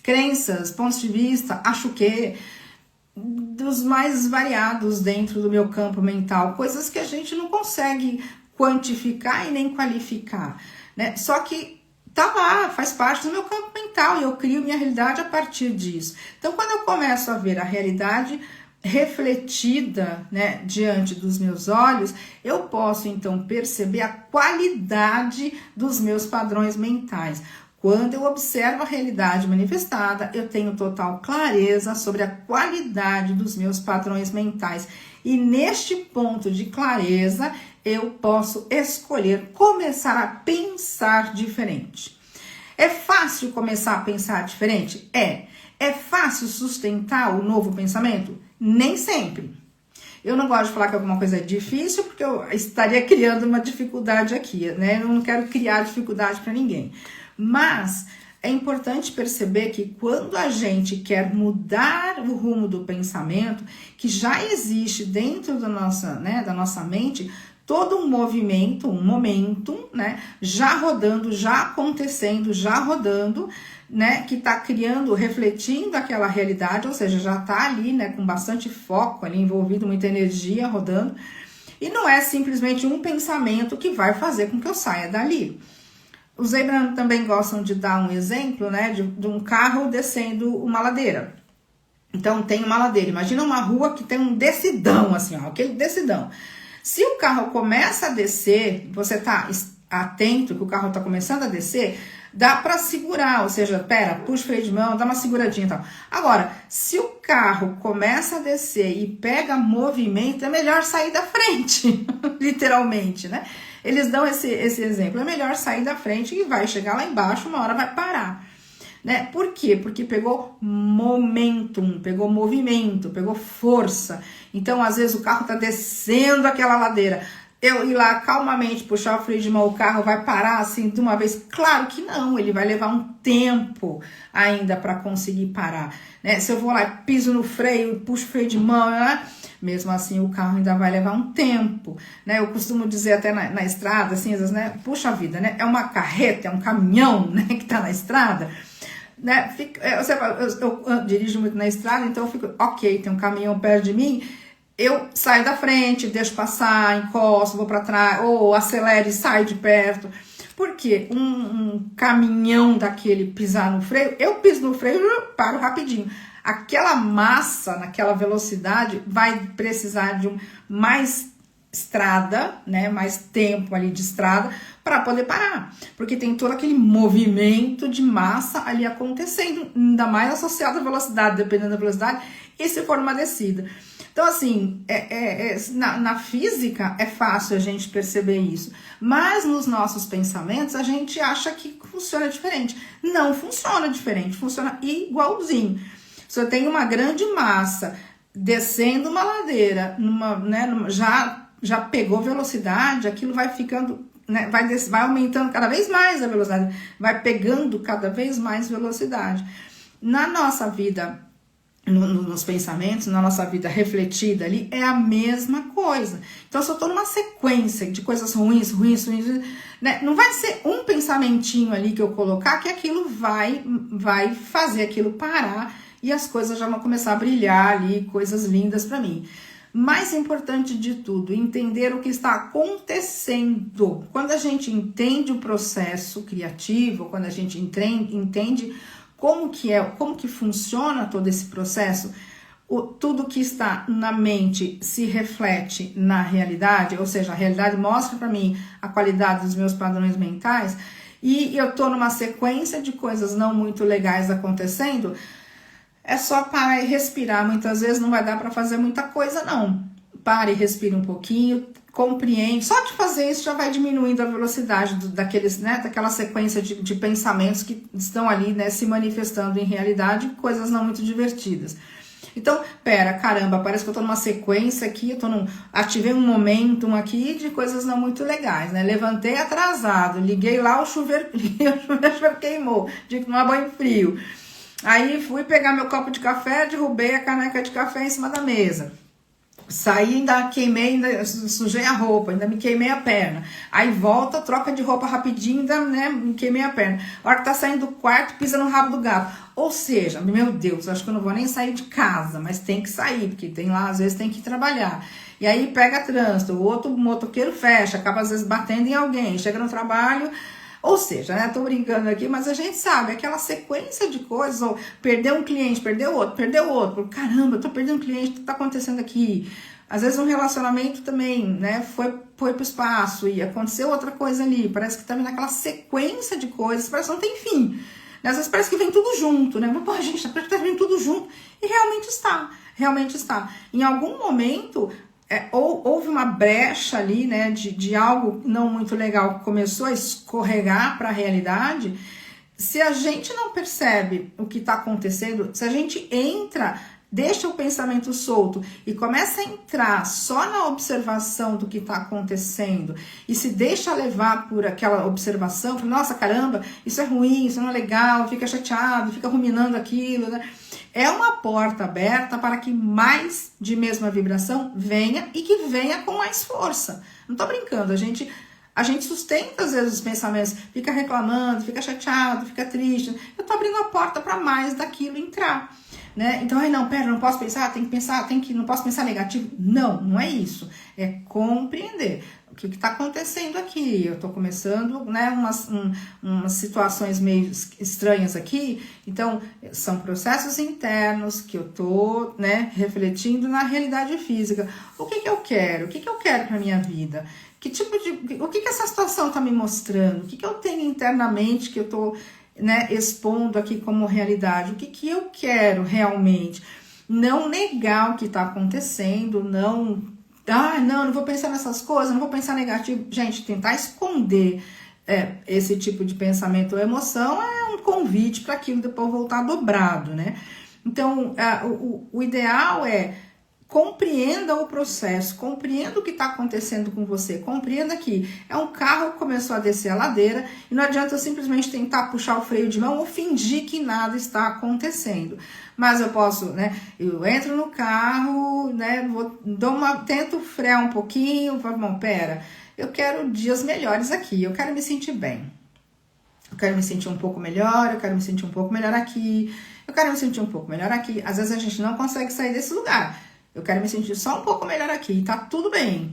crenças, pontos de vista, acho que dos mais variados dentro do meu campo mental, coisas que a gente não consegue quantificar e nem qualificar, né? Só que tá lá, faz parte do meu campo mental e eu crio minha realidade a partir disso. Então, quando eu começo a ver a realidade refletida, né, diante dos meus olhos, eu posso então perceber a qualidade dos meus padrões mentais. Quando eu observo a realidade manifestada, eu tenho total clareza sobre a qualidade dos meus padrões mentais. E neste ponto de clareza, eu posso escolher começar a pensar diferente. É fácil começar a pensar diferente? É fácil sustentar o novo pensamento? Nem sempre. Eu não gosto de falar que alguma coisa é difícil, porque eu estaria criando uma dificuldade aqui, né? Eu não quero criar dificuldade para ninguém. Mas é importante perceber que quando a gente quer mudar o rumo do pensamento, que já existe dentro da nossa mente, todo um movimento, um momentum, né, já rodando, já acontecendo, já rodando, né, que está criando, refletindo aquela realidade, ou seja, já está ali, né, com bastante foco ali, envolvido, muita energia rodando, e não é simplesmente um pensamento que vai fazer com que eu saia dali. Os Abraham também gostam de dar um exemplo, né, de um carro descendo uma ladeira. Então, tem uma ladeira. Imagina uma rua que tem um descidão, assim, ó, aquele descidão. Se o carro começa a descer, você tá atento que o carro tá começando a descer, dá para segurar, ou seja, puxa o freio de mão, dá uma seguradinha e tal. Agora, se o carro começa a descer e pega movimento, é melhor sair da frente, literalmente, né? Eles dão esse exemplo, é melhor sair da frente e vai chegar lá embaixo, uma hora vai parar, né? Por quê? Porque pegou momentum, pegou movimento, pegou força. Então, às vezes o carro tá descendo aquela ladeira, eu ir lá calmamente puxar o freio de mão, o carro vai parar assim de uma vez? Claro que não, ele vai levar um tempo ainda para conseguir parar, né? Se eu vou lá e piso no freio, puxo o freio de mão, né? Mesmo assim o carro ainda vai levar um tempo, né? Eu costumo dizer até na estrada, assim, às vezes, né? Puxa vida, né? É uma carreta, é um caminhão, né? Que tá na estrada, né? Eu dirijo muito na estrada, então eu fico, ok, tem um caminhão perto de mim, eu saio da frente, deixo passar, encosto, vou para trás, ou acelero e saio de perto. Porque um caminhão daquele pisar no freio, eu piso no freio e paro rapidinho. Aquela massa, naquela velocidade, vai precisar de mais estrada, né, mais tempo ali de estrada para poder parar, porque tem todo aquele movimento de massa ali acontecendo, ainda mais associado à velocidade, dependendo da velocidade, e se for uma descida. Então, assim, na física é fácil a gente perceber isso, mas nos nossos pensamentos a gente acha que funciona diferente. Não funciona diferente, funciona igualzinho. Se eu tenho uma grande massa descendo uma ladeira, já pegou velocidade, aquilo vai ficando, né, vai aumentando cada vez mais a velocidade, vai pegando cada vez mais velocidade. Na nossa vida, nos pensamentos, na nossa vida refletida ali, é a mesma coisa. Então, se eu tô numa sequência de coisas ruins, né, não vai ser um pensamentinho ali que eu colocar que aquilo vai fazer aquilo parar e as coisas já vão começar a brilhar ali, coisas lindas para mim. Mais importante de tudo, entender o que está acontecendo. Quando a gente entende o processo criativo, quando a gente entende como que funciona todo esse processo, tudo que está na mente se reflete na realidade, ou seja, a realidade mostra para mim a qualidade dos meus padrões mentais, e eu tô numa sequência de coisas não muito legais acontecendo, é só parar e respirar. Muitas vezes não vai dar para fazer muita coisa, não. Pare e respire um pouquinho, compreende. Só de fazer isso já vai diminuindo a velocidade daquela sequência de pensamentos que estão ali, né, se manifestando em realidade, coisas não muito divertidas. Então, caramba, parece que eu tô numa sequência aqui, ativei um momentum aqui de coisas não muito legais, né? Levantei atrasado, liguei lá o chuveiro queimou, tinha que tomar banho frio. Aí fui pegar meu copo de café, derrubei a caneca de café em cima da mesa. Saí, ainda queimei, ainda sujei a roupa, ainda me queimei a perna. Aí volta, troca de roupa rapidinho, ainda, né, me queimei a perna. A hora que tá saindo do quarto, pisa no rabo do gato. Ou seja, meu Deus, acho que eu não vou nem sair de casa, mas tem que sair, porque tem lá, às vezes tem que ir trabalhar. E aí pega trânsito, o outro motoqueiro fecha, acaba às vezes batendo em alguém, chega no trabalho. Ou seja, né, tô brincando aqui, mas a gente sabe, aquela sequência de coisas, ou perder um cliente, perder outro, caramba, eu tô perdendo um cliente, o que tá acontecendo aqui? Às vezes um relacionamento também, né, foi pro espaço e aconteceu outra coisa ali, parece que tá vindo aquela sequência de coisas, parece que não tem fim. Às vezes parece que vem tudo junto, né, mas pô, gente, parece que tá vindo tudo junto, e realmente está. Em algum momento, houve uma brecha ali, né, de algo não muito legal que começou a escorregar para a realidade. Se a gente não percebe o que está acontecendo, se a gente deixa o pensamento solto e começa a entrar só na observação do que está acontecendo e se deixa levar por aquela observação, nossa, caramba, isso é ruim, isso não é legal, fica chateado, fica ruminando aquilo, né? É uma porta aberta para que mais de mesma vibração venha e que venha com mais força. Não tô brincando, a gente sustenta às vezes os pensamentos, fica reclamando, fica chateado, fica triste. Eu tô abrindo a porta para mais daquilo entrar, né? Então, não posso pensar, não posso pensar negativo. Não é isso. É compreender o que está acontecendo aqui. Eu tô começando, né, umas situações meio estranhas aqui. Então, são processos internos que eu tô, né, refletindo na realidade física. O que eu quero? O que eu quero para minha vida? O que essa situação está me mostrando? O que eu tenho internamente que eu tô, né, expondo aqui como realidade? O que eu quero realmente? Não negar o que está acontecendo, não vou pensar nessas coisas, não vou pensar negativo. Gente, tentar esconder esse tipo de pensamento ou emoção é um convite para aquilo depois voltar dobrado, né? Então, o ideal é compreenda o processo, compreenda o que está acontecendo com você, compreenda que é um carro que começou a descer a ladeira e não adianta eu simplesmente tentar puxar o freio de mão ou fingir que nada está acontecendo. Mas eu posso, né, eu entro no carro, né, tento frear um pouquinho, falo, bom, eu quero dias melhores aqui, eu quero me sentir bem. Eu quero me sentir um pouco melhor, eu quero me sentir um pouco melhor aqui, eu quero me sentir um pouco melhor aqui. Às vezes a gente não consegue sair desse lugar. Eu quero me sentir só um pouco melhor aqui. Tá tudo bem,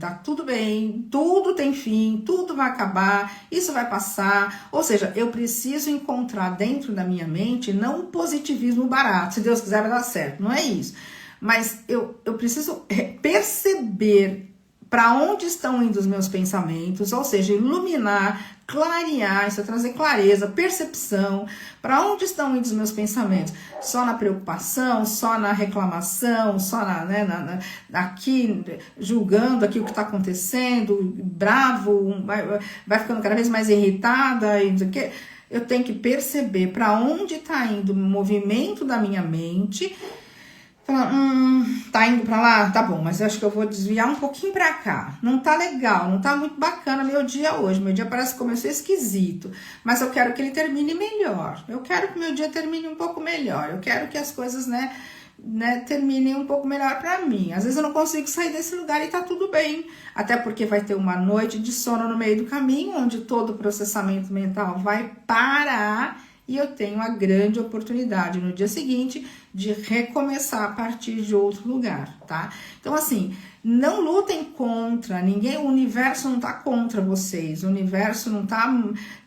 tudo tem fim, tudo vai acabar, isso vai passar. Ou seja, eu preciso encontrar dentro da minha mente não o positivismo barato. Se Deus quiser vai dar certo, não é isso. Mas eu preciso perceber para onde estão indo os meus pensamentos, ou seja, iluminar, clarear, isso é trazer clareza, percepção, para onde estão indo os meus pensamentos? Só na preocupação, só na reclamação, só aqui, julgando aqui o que está acontecendo, bravo, vai ficando cada vez mais irritada, e não sei o quê. Eu tenho que perceber para onde está indo o movimento da minha mente. Tá indo pra lá? Tá bom, mas eu acho que eu vou desviar um pouquinho pra cá. Não tá legal, não tá muito bacana meu dia hoje. Meu dia parece que começou esquisito, mas eu quero que ele termine melhor. Eu quero que meu dia termine um pouco melhor. Eu quero que as coisas, né, terminem um pouco melhor pra mim. Às vezes eu não consigo sair desse lugar e tá tudo bem. Até porque vai ter uma noite de sono no meio do caminho, onde todo o processamento mental vai parar. E eu tenho a grande oportunidade no dia seguinte de recomeçar a partir de outro lugar, tá? Então, assim, não lutem contra ninguém, o universo não tá contra vocês, o universo não tá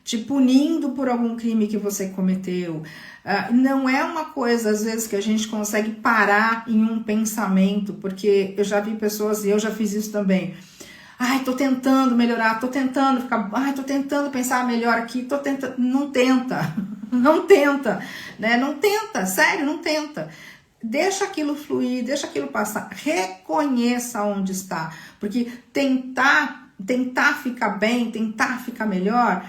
te punindo por algum crime que você cometeu. Não é uma coisa, às vezes, que a gente consegue parar em um pensamento, porque eu já vi pessoas, e eu já fiz isso também. Ai, tô tentando melhorar, tô tentando ficar, ai, tô tentando pensar melhor aqui, tô tentando, não tenta, não tenta, né? Não tenta, sério, não tenta. Deixa aquilo fluir, deixa aquilo passar, reconheça onde está, porque tentar ficar bem, tentar ficar melhor,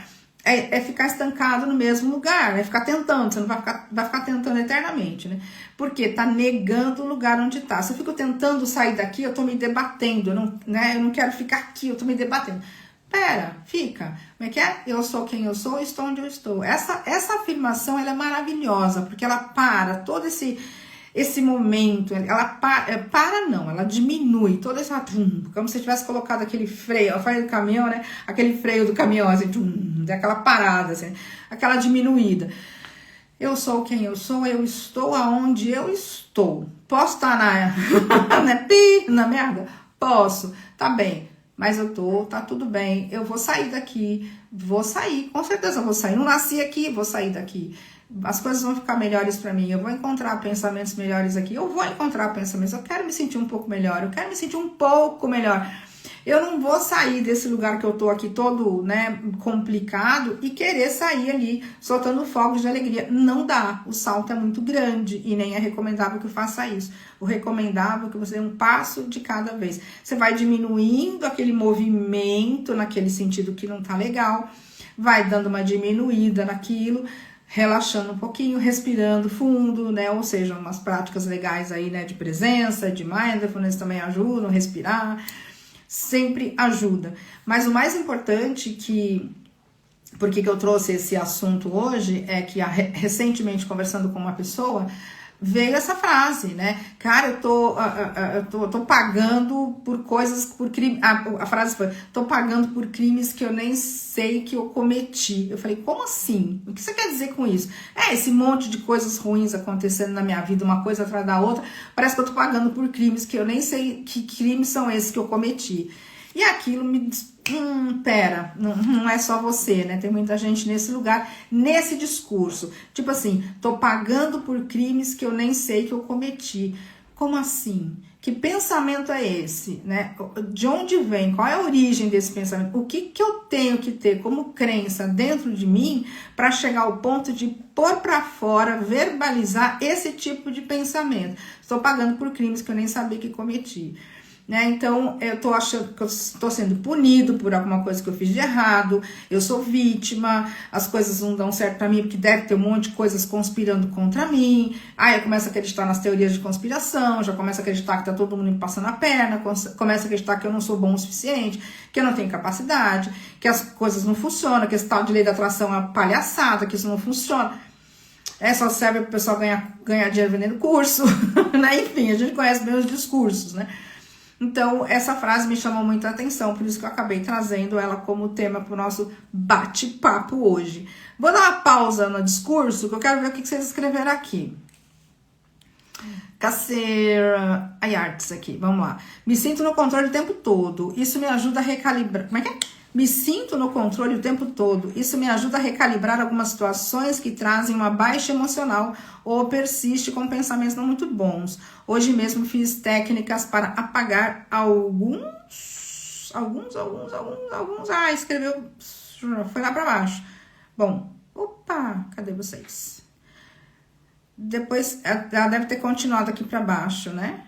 é ficar estancado no mesmo lugar, é ficar tentando, você não vai ficar tentando eternamente, né? Porque tá negando o lugar onde tá. Se eu fico tentando sair daqui, eu tô me debatendo, eu não quero ficar aqui, eu tô me debatendo. Pera, fica. Como é que é? Eu sou quem eu sou, estou onde eu estou. Essa afirmação, ela é maravilhosa, porque ela para todo esse momento, ela ela diminui todo esse como se tivesse colocado aquele freio, a freio do caminhão, né? Aquele freio do caminhão, assim, aquela parada, assim, aquela diminuída. Eu sou quem eu sou, eu estou aonde eu estou. Posso estar na merda? Posso, tá bem. Mas eu tá tudo bem, eu vou sair daqui, vou sair, com certeza eu vou sair. Não nasci aqui, vou sair daqui. As coisas vão ficar melhores para mim, eu vou encontrar pensamentos melhores aqui, eu quero me sentir um pouco melhor, eu quero me sentir um pouco melhor. Eu não vou sair desse lugar que eu tô aqui todo, né, complicado e querer sair ali soltando fogos de alegria. Não dá, o salto é muito grande e nem é recomendável que faça isso. O recomendável é que você dê um passo de cada vez. Você vai diminuindo aquele movimento naquele sentido que não tá legal, vai dando uma diminuída naquilo, relaxando um pouquinho, respirando fundo, né? Ou seja, umas práticas legais aí, né, de presença, de mindfulness também ajudam, respirar, sempre ajuda. Mas o mais importante por que eu trouxe esse assunto hoje, é que recentemente, conversando com uma pessoa, veio essa frase, né? Cara, eu tô pagando por coisas, por crime. A frase foi: tô pagando por crimes que eu nem sei que eu cometi. Eu falei: como assim? O que você quer dizer com isso? Esse monte de coisas ruins acontecendo na minha vida, uma coisa atrás da outra, parece que eu tô pagando por crimes que eu nem sei que crimes são esses que eu cometi. E aquilo me diz, pera, não é só você, né? Tem muita gente nesse lugar, nesse discurso. Tipo assim, tô pagando por crimes que eu nem sei que eu cometi. Como assim? Que pensamento é esse, né? De onde vem? Qual é a origem desse pensamento? O que eu tenho que ter como crença dentro de mim para chegar ao ponto de pôr para fora, verbalizar esse tipo de pensamento? Estou pagando por crimes que eu nem sabia que cometi. Né? Então, eu tô achando que eu estou sendo punido por alguma coisa que eu fiz de errado, eu sou vítima, as coisas não dão certo para mim porque deve ter um monte de coisas conspirando contra mim. Aí eu começo a acreditar nas teorias de conspiração, já começo a acreditar que tá todo mundo me passando a perna, começo a acreditar que eu não sou bom o suficiente, que eu não tenho capacidade, que as coisas não funcionam, que esse tal de lei da atração é uma palhaçada, que isso não funciona. Só serve para o pessoal ganhar dinheiro vendendo curso, né? Enfim, a gente conhece bem os discursos, né? Então, essa frase me chamou muita atenção, por isso que eu acabei trazendo ela como tema para o nosso bate-papo hoje. Vou dar uma pausa no discurso, que eu quero ver o que vocês escreveram aqui. Caceira Ayartes aqui, vamos lá. Me sinto no controle o tempo todo, isso me ajuda a recalibrar... Como é que é? Me sinto no controle o tempo todo, isso me ajuda a recalibrar algumas situações que trazem uma baixa emocional ou persiste com pensamentos não muito bons. Hoje mesmo fiz técnicas para apagar alguns. Escreveu, foi lá para baixo. Bom, opa, cadê vocês? Depois, ela deve ter continuado aqui para baixo, né?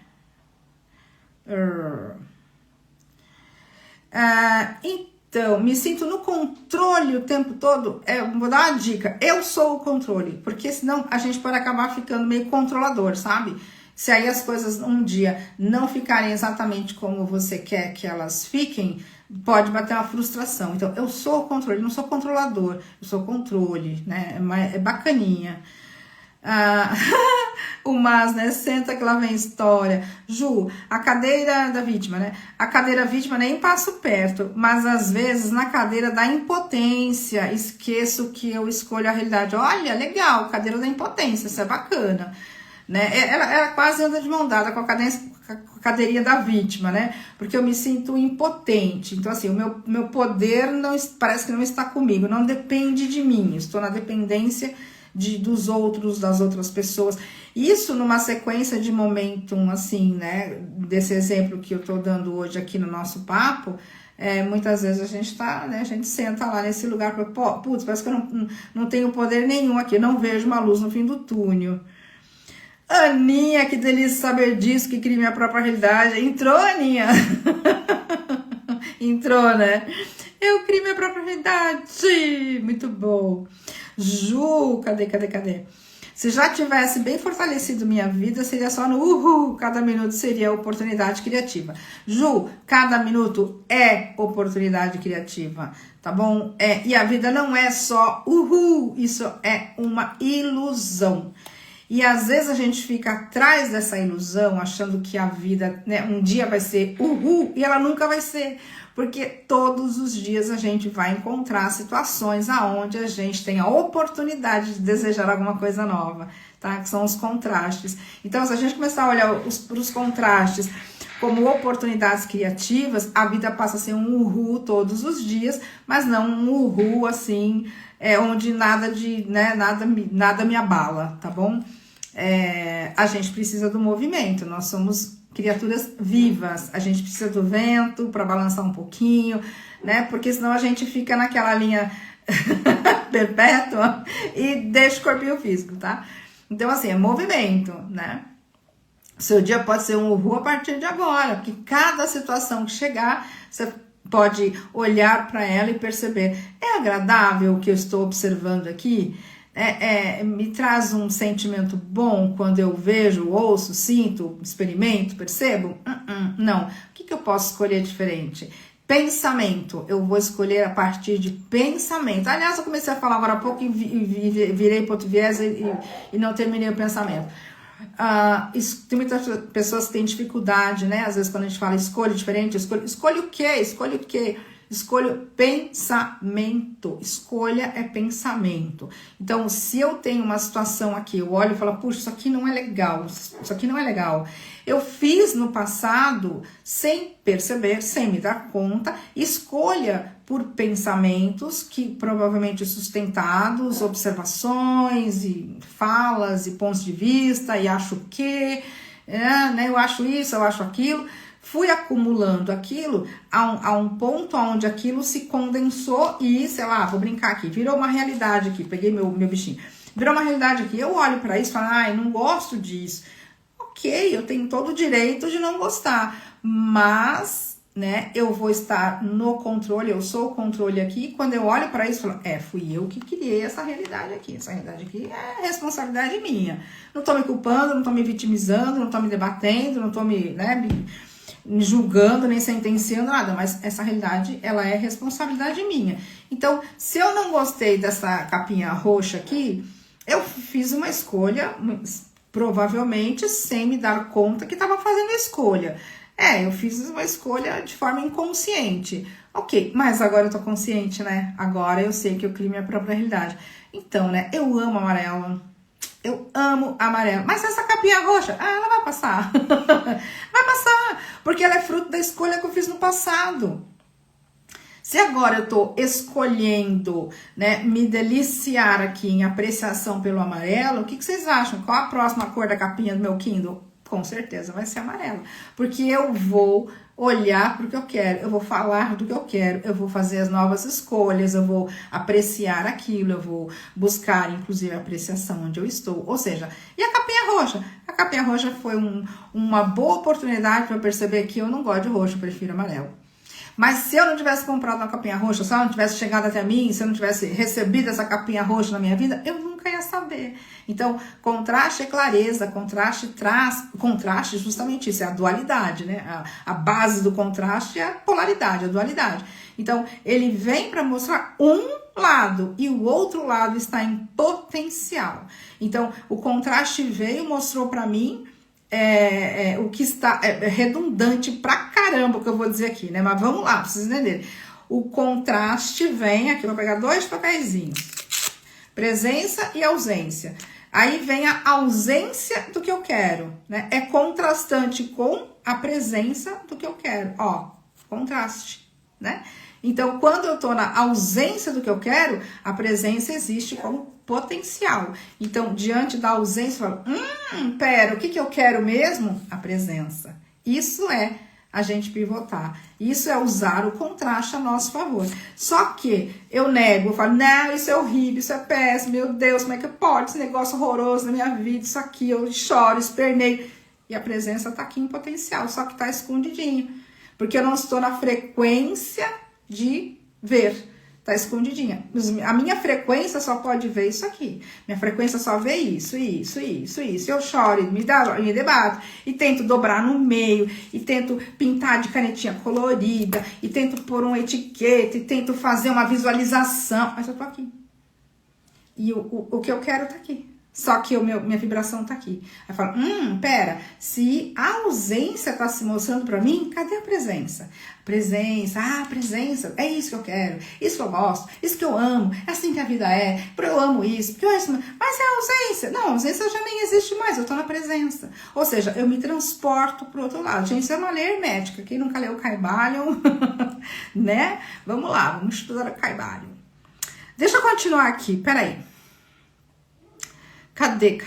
Então, me sinto no controle o tempo todo. Vou dar uma dica, eu sou o controle, porque senão a gente pode acabar ficando meio controlador, sabe? Se aí as coisas um dia não ficarem exatamente como você quer que elas fiquem, pode bater uma frustração. Então, eu sou o controle, não sou controlador, eu sou controle, né? É bacaninha. O Mas, né? Senta que lá vem história. Ju, a cadeira da vítima, né? A cadeira vítima nem passo perto, mas às vezes na cadeira da impotência esqueço que eu escolho a realidade. Olha, legal, cadeira da impotência, isso é bacana, né? Ela quase anda de mão dada com a cadeirinha da vítima, né? Porque eu me sinto impotente. Então, assim, o meu poder parece que não está comigo, não depende de mim, estou na dependência dos outros, das outras pessoas. Isso numa sequência de momentum, assim, né? Desse exemplo que eu tô dando hoje aqui no nosso papo, muitas vezes a gente tá, né? A gente senta lá nesse lugar e fala, putz, parece que eu não tenho poder nenhum aqui, não vejo uma luz no fim do túnel. Aninha, que delícia saber disso, que cria minha própria realidade. Entrou, Aninha? Entrou, né? Eu crio minha própria realidade. Muito bom. Ju, cadê? Se já tivesse bem fortalecido minha vida, seria só no uhul. Cada minuto seria oportunidade criativa. Ju, cada minuto é oportunidade criativa, tá bom? E a vida não é só uhul. Isso é uma ilusão. E às vezes a gente fica atrás dessa ilusão, achando que a vida, né, um dia vai ser uhul, e ela nunca vai ser. Porque todos os dias a gente vai encontrar situações aonde a gente tem a oportunidade de desejar alguma coisa nova, tá? Que são os contrastes. Então, se a gente começar a olhar para os contrastes como oportunidades criativas, a vida passa a ser um uhul todos os dias, mas não um uhul assim, onde nada me abala, tá bom? A gente precisa do movimento, nós somos criaturas vivas, a gente precisa do vento para balançar um pouquinho, né? Porque senão a gente fica naquela linha perpétua e deixa o corpinho físico, tá? Então, assim, é movimento, né? Seu dia pode ser um uhul a partir de agora, porque cada situação que chegar, você pode olhar para ela e perceber, é agradável o que eu estou observando aqui? Me traz um sentimento bom quando eu vejo, ouço, sinto, experimento, percebo? Não. O que eu posso escolher diferente? Pensamento. Eu vou escolher a partir de pensamento. Aliás, eu comecei a falar agora há pouco e virei para outro viés e não terminei o pensamento. Tem muitas pessoas que têm dificuldade, né? Às vezes quando a gente fala escolha diferente, escolha o quê? Escolha o quê? Escolha pensamento. Escolha é pensamento. Então, se eu tenho uma situação aqui, eu olho e falo, puxa, isso aqui não é legal. Isso aqui não é legal. Eu fiz no passado sem perceber, sem me dar conta. Escolha por pensamentos que provavelmente sustentados, observações e falas e pontos de vista, e acho que, né, eu acho isso, eu acho aquilo. Fui acumulando aquilo a um ponto onde aquilo se condensou e, sei lá, vou brincar aqui, virou uma realidade aqui, peguei meu bichinho, virou uma realidade aqui, eu olho para isso e falo, eu não gosto disso. Ok, eu tenho todo o direito de não gostar, mas, né, eu vou estar no controle, eu sou o controle aqui, quando eu olho para isso, eu falo, fui eu que criei essa realidade aqui é responsabilidade minha. Não tô me culpando, não tô me vitimizando, não tô me debatendo, não tô me julgando, nem sentenciando nada, mas essa realidade, ela é responsabilidade minha. Então, se eu não gostei dessa capinha roxa aqui, eu fiz uma escolha, provavelmente sem me dar conta que estava fazendo a escolha. Eu fiz uma escolha de forma inconsciente. Ok, mas agora eu tô consciente, né? Agora eu sei que eu crio minha própria realidade. Então, né, eu amo amarelo. Eu amo amarelo. Mas essa capinha roxa, ela vai passar. Vai passar, porque ela é fruto da escolha que eu fiz no passado. Se agora eu tô escolhendo, né, me deliciar aqui em apreciação pelo amarelo, o que vocês acham? Qual a próxima cor da capinha do meu Kindle? Com certeza vai ser amarelo, porque eu vou olhar para o que eu quero, eu vou falar do que eu quero, eu vou fazer as novas escolhas, eu vou apreciar aquilo, eu vou buscar, inclusive, a apreciação onde eu estou. Ou seja, e a capinha roxa? A capinha roxa foi uma boa oportunidade para eu perceber que eu não gosto de roxo, eu prefiro amarelo. Mas se eu não tivesse comprado uma capinha roxa, se ela não tivesse chegado até mim, se eu não tivesse recebido essa capinha roxa na minha vida, eu nunca ia saber. Então, contraste é clareza, contraste justamente isso, é a dualidade, né? A base do contraste é a polaridade, a dualidade. Então, ele vem para mostrar um lado e o outro lado está em potencial. Então, o contraste veio, mostrou para mim o que está redundante pra caramba o que eu vou dizer aqui, né? Mas vamos lá, pra vocês entenderem. O contraste vem aqui, vou pegar 2 papeizinhos. Presença e ausência. Aí vem a ausência do que eu quero, né? É contrastante com a presença do que eu quero. Ó, contraste, né? Então, quando eu tô na ausência do que eu quero, a presença existe como potencial. Então, diante da ausência, eu falo, pera, o que eu quero mesmo? A presença. Isso é a gente pivotar. Isso é usar o contraste a nosso favor. Só que eu nego, eu falo, não, isso é horrível, isso é péssimo, meu Deus, como é que pode esse negócio horroroso na minha vida, isso aqui, eu choro, esperneio. E a presença tá aqui em potencial, só que tá escondidinho. Porque eu não estou na frequência de ver. Tá escondidinha. A minha frequência só pode ver isso aqui. Minha frequência só vê isso. Eu choro, me debato. E tento dobrar no meio. E tento pintar de canetinha colorida. E tento pôr uma etiqueta. E tento fazer uma visualização. Mas eu tô aqui. E o que eu quero tá aqui. Só que minha vibração tá aqui. Aí eu falo, pera, se a ausência tá se mostrando pra mim, cadê a presença? Presença, é isso que eu quero, isso que eu gosto, isso que eu amo, é assim que a vida é, porque eu amo isso, porque eu amo isso, mas é a ausência. Não, a ausência já nem existe mais, eu tô na presença. Ou seja, eu me transporto pro outro lado. Gente, isso é uma lei hermética. Quem nunca leu Kybalion, né? Vamos lá, vamos estudar Kybalion. Deixa eu continuar aqui, peraí. Cadê?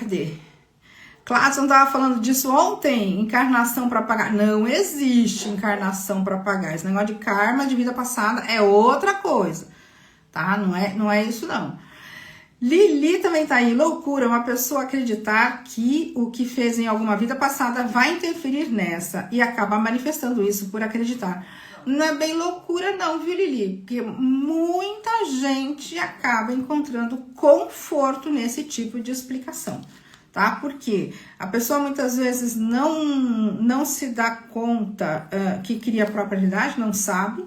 Cláudio tava falando disso ontem, encarnação para pagar. Não existe encarnação para pagar. Esse negócio de karma de vida passada é outra coisa, tá? Não é isso não. Lili também tá aí, loucura, uma pessoa acreditar que o que fez em alguma vida passada vai interferir nessa e acaba manifestando isso por acreditar. Não é bem loucura não, viu, Lili? Porque muita gente acaba encontrando conforto nesse tipo de explicação, tá? Porque a pessoa muitas vezes não se dá conta que cria a própria realidade, não sabe,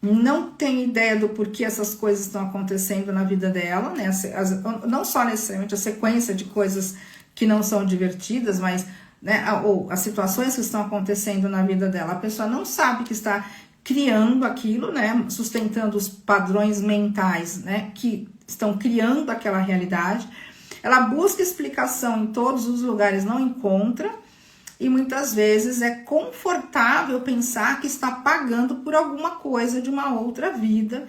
não tem ideia do porquê essas coisas estão acontecendo na vida dela, né? Não só necessariamente a sequência de coisas que não são divertidas, mas... né, ou as situações que estão acontecendo na vida dela, a pessoa não sabe que está criando aquilo, né, sustentando os padrões mentais, né, que estão criando aquela realidade. Ela busca explicação em todos os lugares, não encontra, e muitas vezes é confortável pensar que está pagando por alguma coisa de uma outra vida.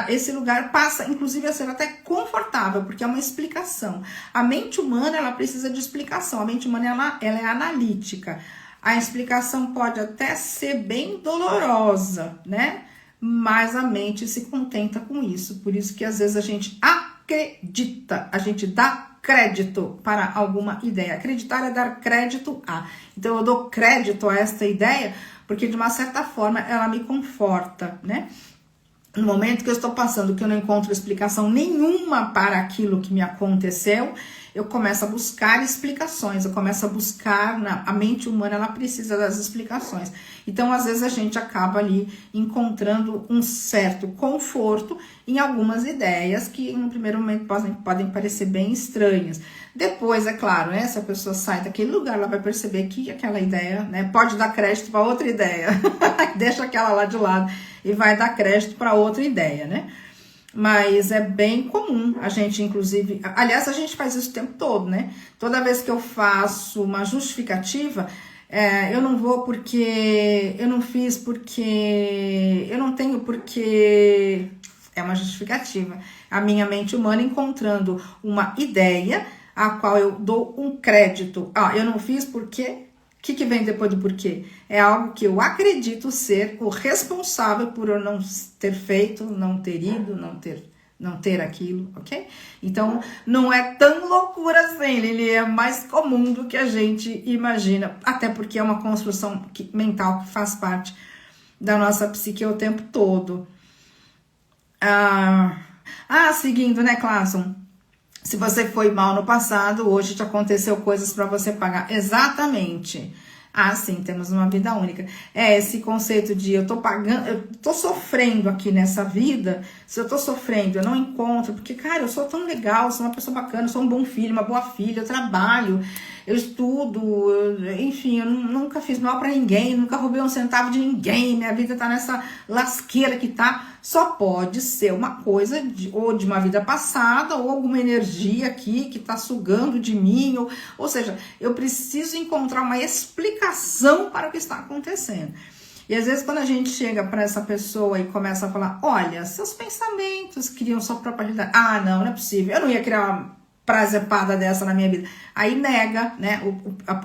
Esse lugar passa, inclusive, a ser até confortável, porque é uma explicação. A mente humana, ela precisa de explicação. A mente humana, ela é analítica. A explicação pode até ser bem dolorosa, né? Mas a mente se contenta com isso. Por isso que, às vezes, a gente acredita, a gente dá crédito para alguma ideia. Acreditar é dar crédito a. Então, eu dou crédito a esta ideia, porque, de uma certa forma, ela me conforta, né? No momento que eu estou passando, que eu não encontro explicação nenhuma para aquilo que me aconteceu, eu começo a buscar explicações, eu começo a buscar, a mente humana, ela precisa das explicações. Então, às vezes, a gente acaba ali encontrando um certo conforto em algumas ideias que, no primeiro momento, podem parecer bem estranhas. Depois, é claro, né, se a pessoa sai daquele lugar, ela vai perceber que aquela ideia, né, pode dar crédito para outra ideia, deixa aquela lá de lado e vai dar crédito para outra ideia, né? Mas é bem comum a gente, inclusive... Aliás, a gente faz isso o tempo todo, né? Toda vez que eu faço uma justificativa, eu não vou porque... Eu não fiz porque... Eu não tenho porque... É uma justificativa. A minha mente humana encontrando uma ideia a qual eu dou um crédito. Eu não fiz porque... O que vem depois do porquê? É algo que eu acredito ser o responsável por eu não ter feito, não ter ido, não ter aquilo, ok? Então, não é tão loucura assim, ele é mais comum do que a gente imagina, até porque é uma construção mental que faz parte da nossa psique o tempo todo. Seguindo, né, Classon? Se você foi mal no passado, hoje te aconteceu coisas para você pagar. Exatamente. Sim, temos uma vida única. Esse conceito de eu tô pagando, eu tô sofrendo aqui nessa vida. Se eu tô sofrendo, eu não encontro, porque, cara, eu sou tão legal, sou uma pessoa bacana, sou um bom filho, uma boa filha, eu trabalho, eu estudo, enfim, eu nunca fiz mal pra ninguém, nunca roubei um centavo de ninguém, minha vida tá nessa lasqueira que tá. Só pode ser uma coisa ou de uma vida passada, ou alguma energia aqui que tá sugando de mim, ou seja, eu preciso encontrar uma explicação para o que está acontecendo. E às vezes quando a gente chega para essa pessoa e começa a falar, olha, seus pensamentos criam sua própria realidade. Ah, não é possível, eu não ia criar uma prazepada dessa na minha vida. Aí nega, né,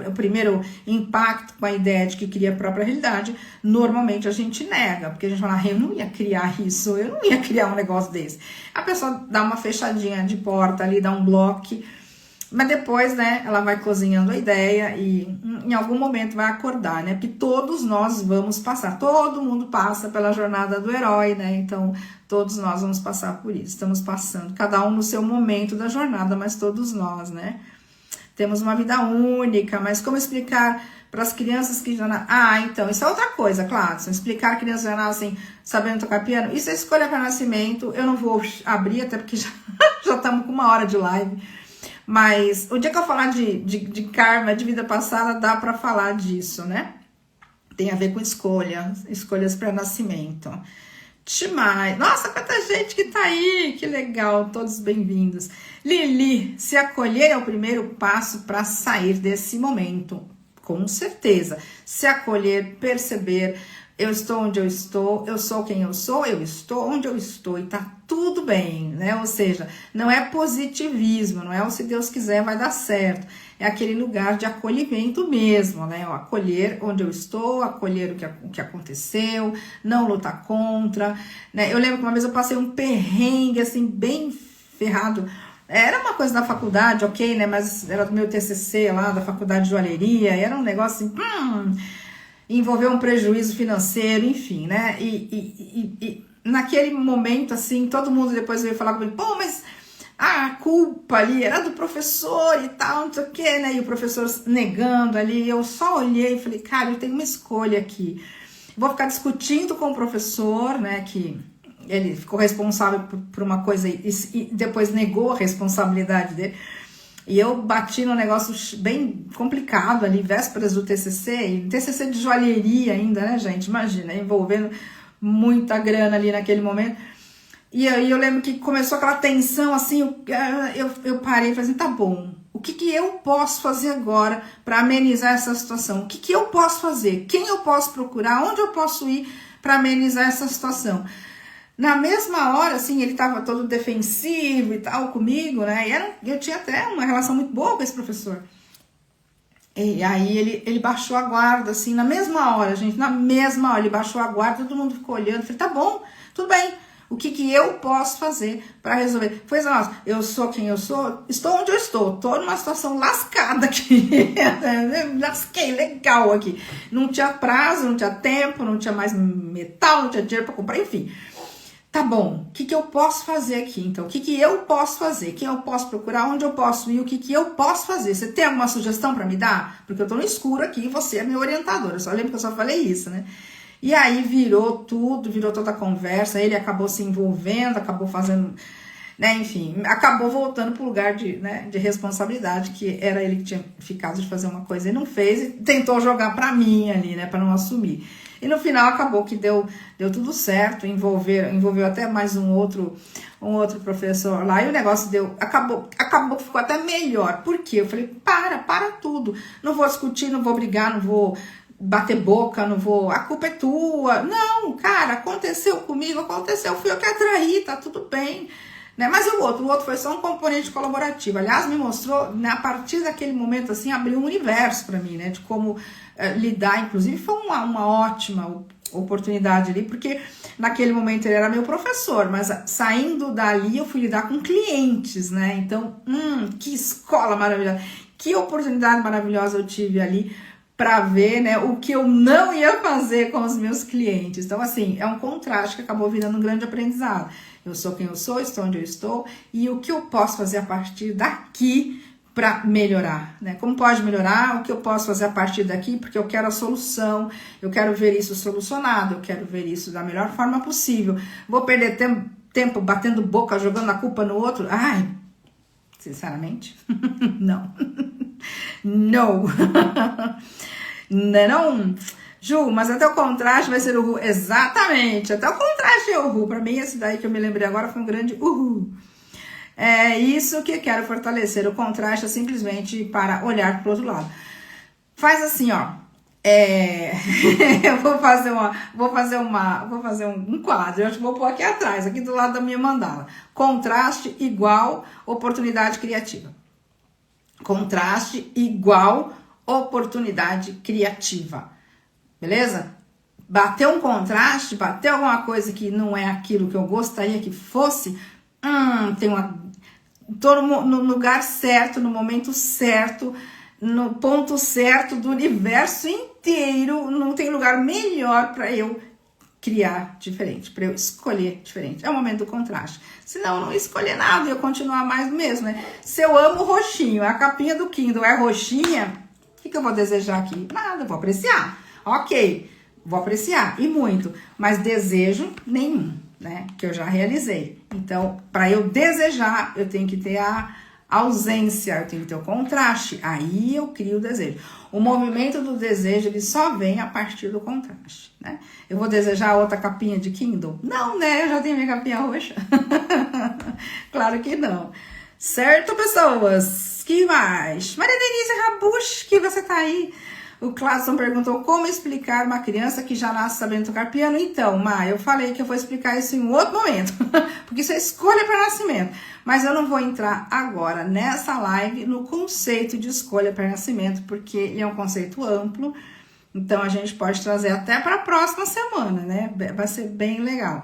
o primeiro impacto com a ideia de que cria a própria realidade, normalmente a gente nega, porque a gente fala, eu não ia criar isso, eu não ia criar um negócio desse. A pessoa dá uma fechadinha de porta ali, dá um bloco, mas depois, né, ela vai cozinhando a ideia e em algum momento vai acordar, né, porque todos nós vamos passar, todo mundo passa pela jornada do herói, né, então todos nós vamos passar por isso, estamos passando, cada um no seu momento da jornada, mas todos nós, né, temos uma vida única, mas como explicar para as crianças que já nascem, então, isso é outra coisa, claro, se explicar a criança já nascem sabendo tocar piano, isso é escolha para nascimento, eu não vou abrir, até porque já estamos com 1 hora de live. Mas o dia que eu falar de karma, de vida passada, dá para falar disso, né? Tem a ver com escolhas para nascimento. Demais! Nossa, quanta gente que tá aí! Que legal, todos bem-vindos. Lili, se acolher é o primeiro passo para sair desse momento, com certeza. Se acolher, perceber, eu estou onde eu estou, eu sou quem eu sou, eu estou onde eu estou e tá tudo bem, né? Ou seja, não é positivismo, não é o se Deus quiser vai dar certo. É aquele lugar de acolhimento mesmo, né? O acolher onde eu estou, acolher o que aconteceu, não lutar contra, né? Eu lembro que uma vez eu passei um perrengue, assim, bem ferrado. Era uma coisa da faculdade, ok, né? Mas era do meu TCC lá, da faculdade de joalheria, era um negócio assim... envolveu um prejuízo financeiro, enfim, né? E naquele momento, assim, todo mundo depois veio falar comigo, pô, mas a culpa ali era do professor e tal, não sei o quê, né? E o professor negando ali, eu só olhei e falei, cara, eu tenho uma escolha aqui. Vou ficar discutindo com o professor, né? Que ele ficou responsável por uma coisa e depois negou a responsabilidade dele. E eu bati num negócio bem complicado ali, vésperas do TCC, e TCC de joalheria ainda, né, gente? Imagina, envolvendo muita grana ali naquele momento. E aí eu lembro que começou aquela tensão, assim, eu parei e falei assim, tá bom, o que eu posso fazer agora para amenizar essa situação? O que eu posso fazer? Quem eu posso procurar? Onde eu posso ir para amenizar essa situação? Na mesma hora, assim, ele tava todo defensivo e tal comigo, né? E eu tinha até uma relação muito boa com esse professor. E aí ele baixou a guarda, assim, na mesma hora, gente, na mesma hora ele baixou a guarda, todo mundo ficou olhando, falei, tá bom, tudo bem, o que eu posso fazer para resolver? Foi assim, nossa, eu sou quem eu sou, estou onde eu estou, tô numa situação lascada aqui, lasquei legal aqui, não tinha prazo, não tinha tempo, não tinha mais metal, não tinha dinheiro para comprar, enfim. Tá bom, o que eu posso fazer aqui? Então, o que eu posso fazer? Quem eu posso procurar? Onde eu posso ir? O que eu posso fazer? Você tem alguma sugestão para me dar? Porque eu tô no escuro aqui e você é meu orientador. Eu só lembro que eu só falei isso, né? E aí virou tudo, virou toda a conversa. Ele acabou se envolvendo, acabou fazendo, né? Enfim, acabou voltando pro lugar de responsabilidade, que era ele que tinha ficado de fazer uma coisa e não fez, e tentou jogar para mim ali, né? Para não assumir. E no final acabou que deu tudo certo, envolveu até mais um outro professor lá, e o negócio acabou, ficou até melhor. Por quê? Eu falei, para tudo, não vou discutir, não vou brigar, não vou bater boca, não vou, a culpa é tua. Não, cara, aconteceu comigo, aconteceu, fui eu que atraí, tá tudo bem. Né? Mas o outro foi só um componente colaborativo. Aliás, me mostrou, né, a partir daquele momento, assim, abriu um universo para mim, né, de como lidar. Inclusive, foi uma ótima oportunidade ali, porque naquele momento ele era meu professor, mas saindo dali eu fui lidar com clientes, né? Então, que escola maravilhosa, que oportunidade maravilhosa eu tive ali para ver, né, o que eu não ia fazer com os meus clientes. Então, assim, é um contraste que acabou virando um grande aprendizado. Eu sou quem eu sou, estou onde eu estou, e o que eu posso fazer a partir daqui para melhorar, né? Como pode melhorar? O que eu posso fazer a partir daqui? Porque eu quero a solução, eu quero ver isso solucionado, eu quero ver isso da melhor forma possível. Vou perder tempo batendo boca, jogando a culpa no outro? Ai, sinceramente, não. Não. Não. Ju, mas até o contraste vai ser o Ru. Exatamente, até o contraste é o Ru. Para mim, esse daí que eu me lembrei agora foi um grande uhul. É isso que eu quero fortalecer. O contraste é simplesmente para olhar para o outro lado. Faz assim, ó. Eu vou fazer um quadro, eu acho que vou pôr aqui atrás, aqui do lado da minha mandala. Contraste igual oportunidade criativa. Contraste igual oportunidade criativa. Beleza? Bateu um contraste, bateu alguma coisa que não é aquilo que eu gostaria que fosse, tô no lugar certo, no momento certo, no ponto certo do universo inteiro, não tem lugar melhor para eu criar diferente, para eu escolher diferente. É o momento do contraste. Senão eu não escolher nada e eu continuar mais do mesmo, né? Se eu amo roxinho, a capinha do Kindle é roxinha, o que eu vou desejar aqui? Nada, vou apreciar. Ok, vou apreciar, e muito, mas desejo nenhum, né? Que eu já realizei. Então, para eu desejar, eu tenho que ter a ausência, eu tenho que ter o contraste, aí eu crio o desejo. O movimento do desejo, ele só vem a partir do contraste, né? Eu vou desejar outra capinha de Kindle? Não, né? Eu já tenho minha capinha roxa. Claro que não. Certo, pessoas? Que mais? Maria Denise Rabush, que você tá aí? O Classon perguntou como explicar uma criança que já nasce sabendo tocar piano. Então, Ma, eu falei que eu vou explicar isso em um outro momento, porque isso é escolha para nascimento. Mas eu não vou entrar agora nessa live no conceito de escolha para nascimento, porque ele é um conceito amplo, então a gente pode trazer até para a próxima semana, né? Vai ser bem legal.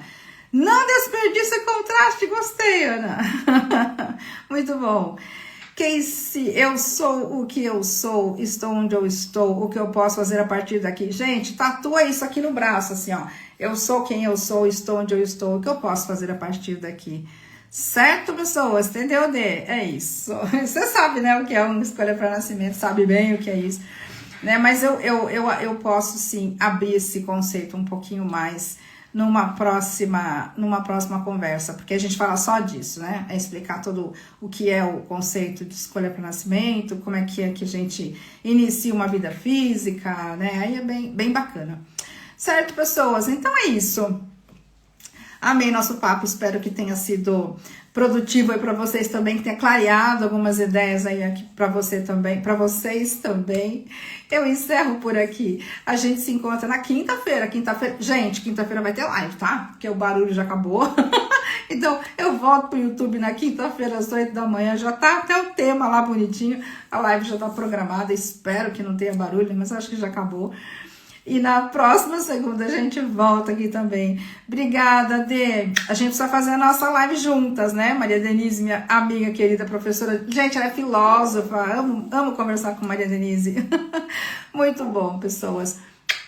Não desperdice contraste, gostei, Ana. Muito bom. Casey, eu sou o que eu sou, estou onde eu estou, o que eu posso fazer a partir daqui. Gente, tatua isso aqui no braço, assim, ó. Eu sou quem eu sou, estou onde eu estou, o que eu posso fazer a partir daqui. Certo, pessoas? Entendeu, Dê? É isso. Você sabe, né, o que é uma escolha para nascimento, sabe bem o que é isso. Né? Mas eu posso, sim, abrir esse conceito um pouquinho mais numa próxima conversa, porque a gente fala só disso, né? É explicar todo o que é o conceito de escolha para nascimento, como é que a gente inicia uma vida física, né? Aí é bem bacana. Certo, pessoas? Então é isso. Amei nosso papo, espero que tenha sido produtivo aí para vocês também, que tenha clareado algumas ideias aí aqui para você também, para vocês também. Eu encerro por aqui. A gente se encontra na quinta-feira. Gente, quinta-feira vai ter live, tá? Porque o barulho já acabou. Então, eu volto pro YouTube na quinta-feira às 8 da manhã. Já tá até o tema lá bonitinho. A live já tá programada. Espero que não tenha barulho, mas acho que já acabou. E na próxima segunda a gente volta aqui também. Obrigada, Dê. A gente precisa fazer a nossa live juntas, né? Maria Denise, minha amiga querida, professora. Gente, ela é filósofa. Amo conversar com Maria Denise. Muito bom, pessoas.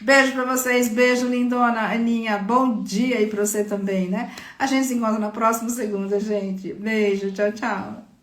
Beijo pra vocês. Beijo, lindona. Aninha, bom dia aí pra você também, né? A gente se encontra na próxima segunda, gente. Beijo, tchau, tchau.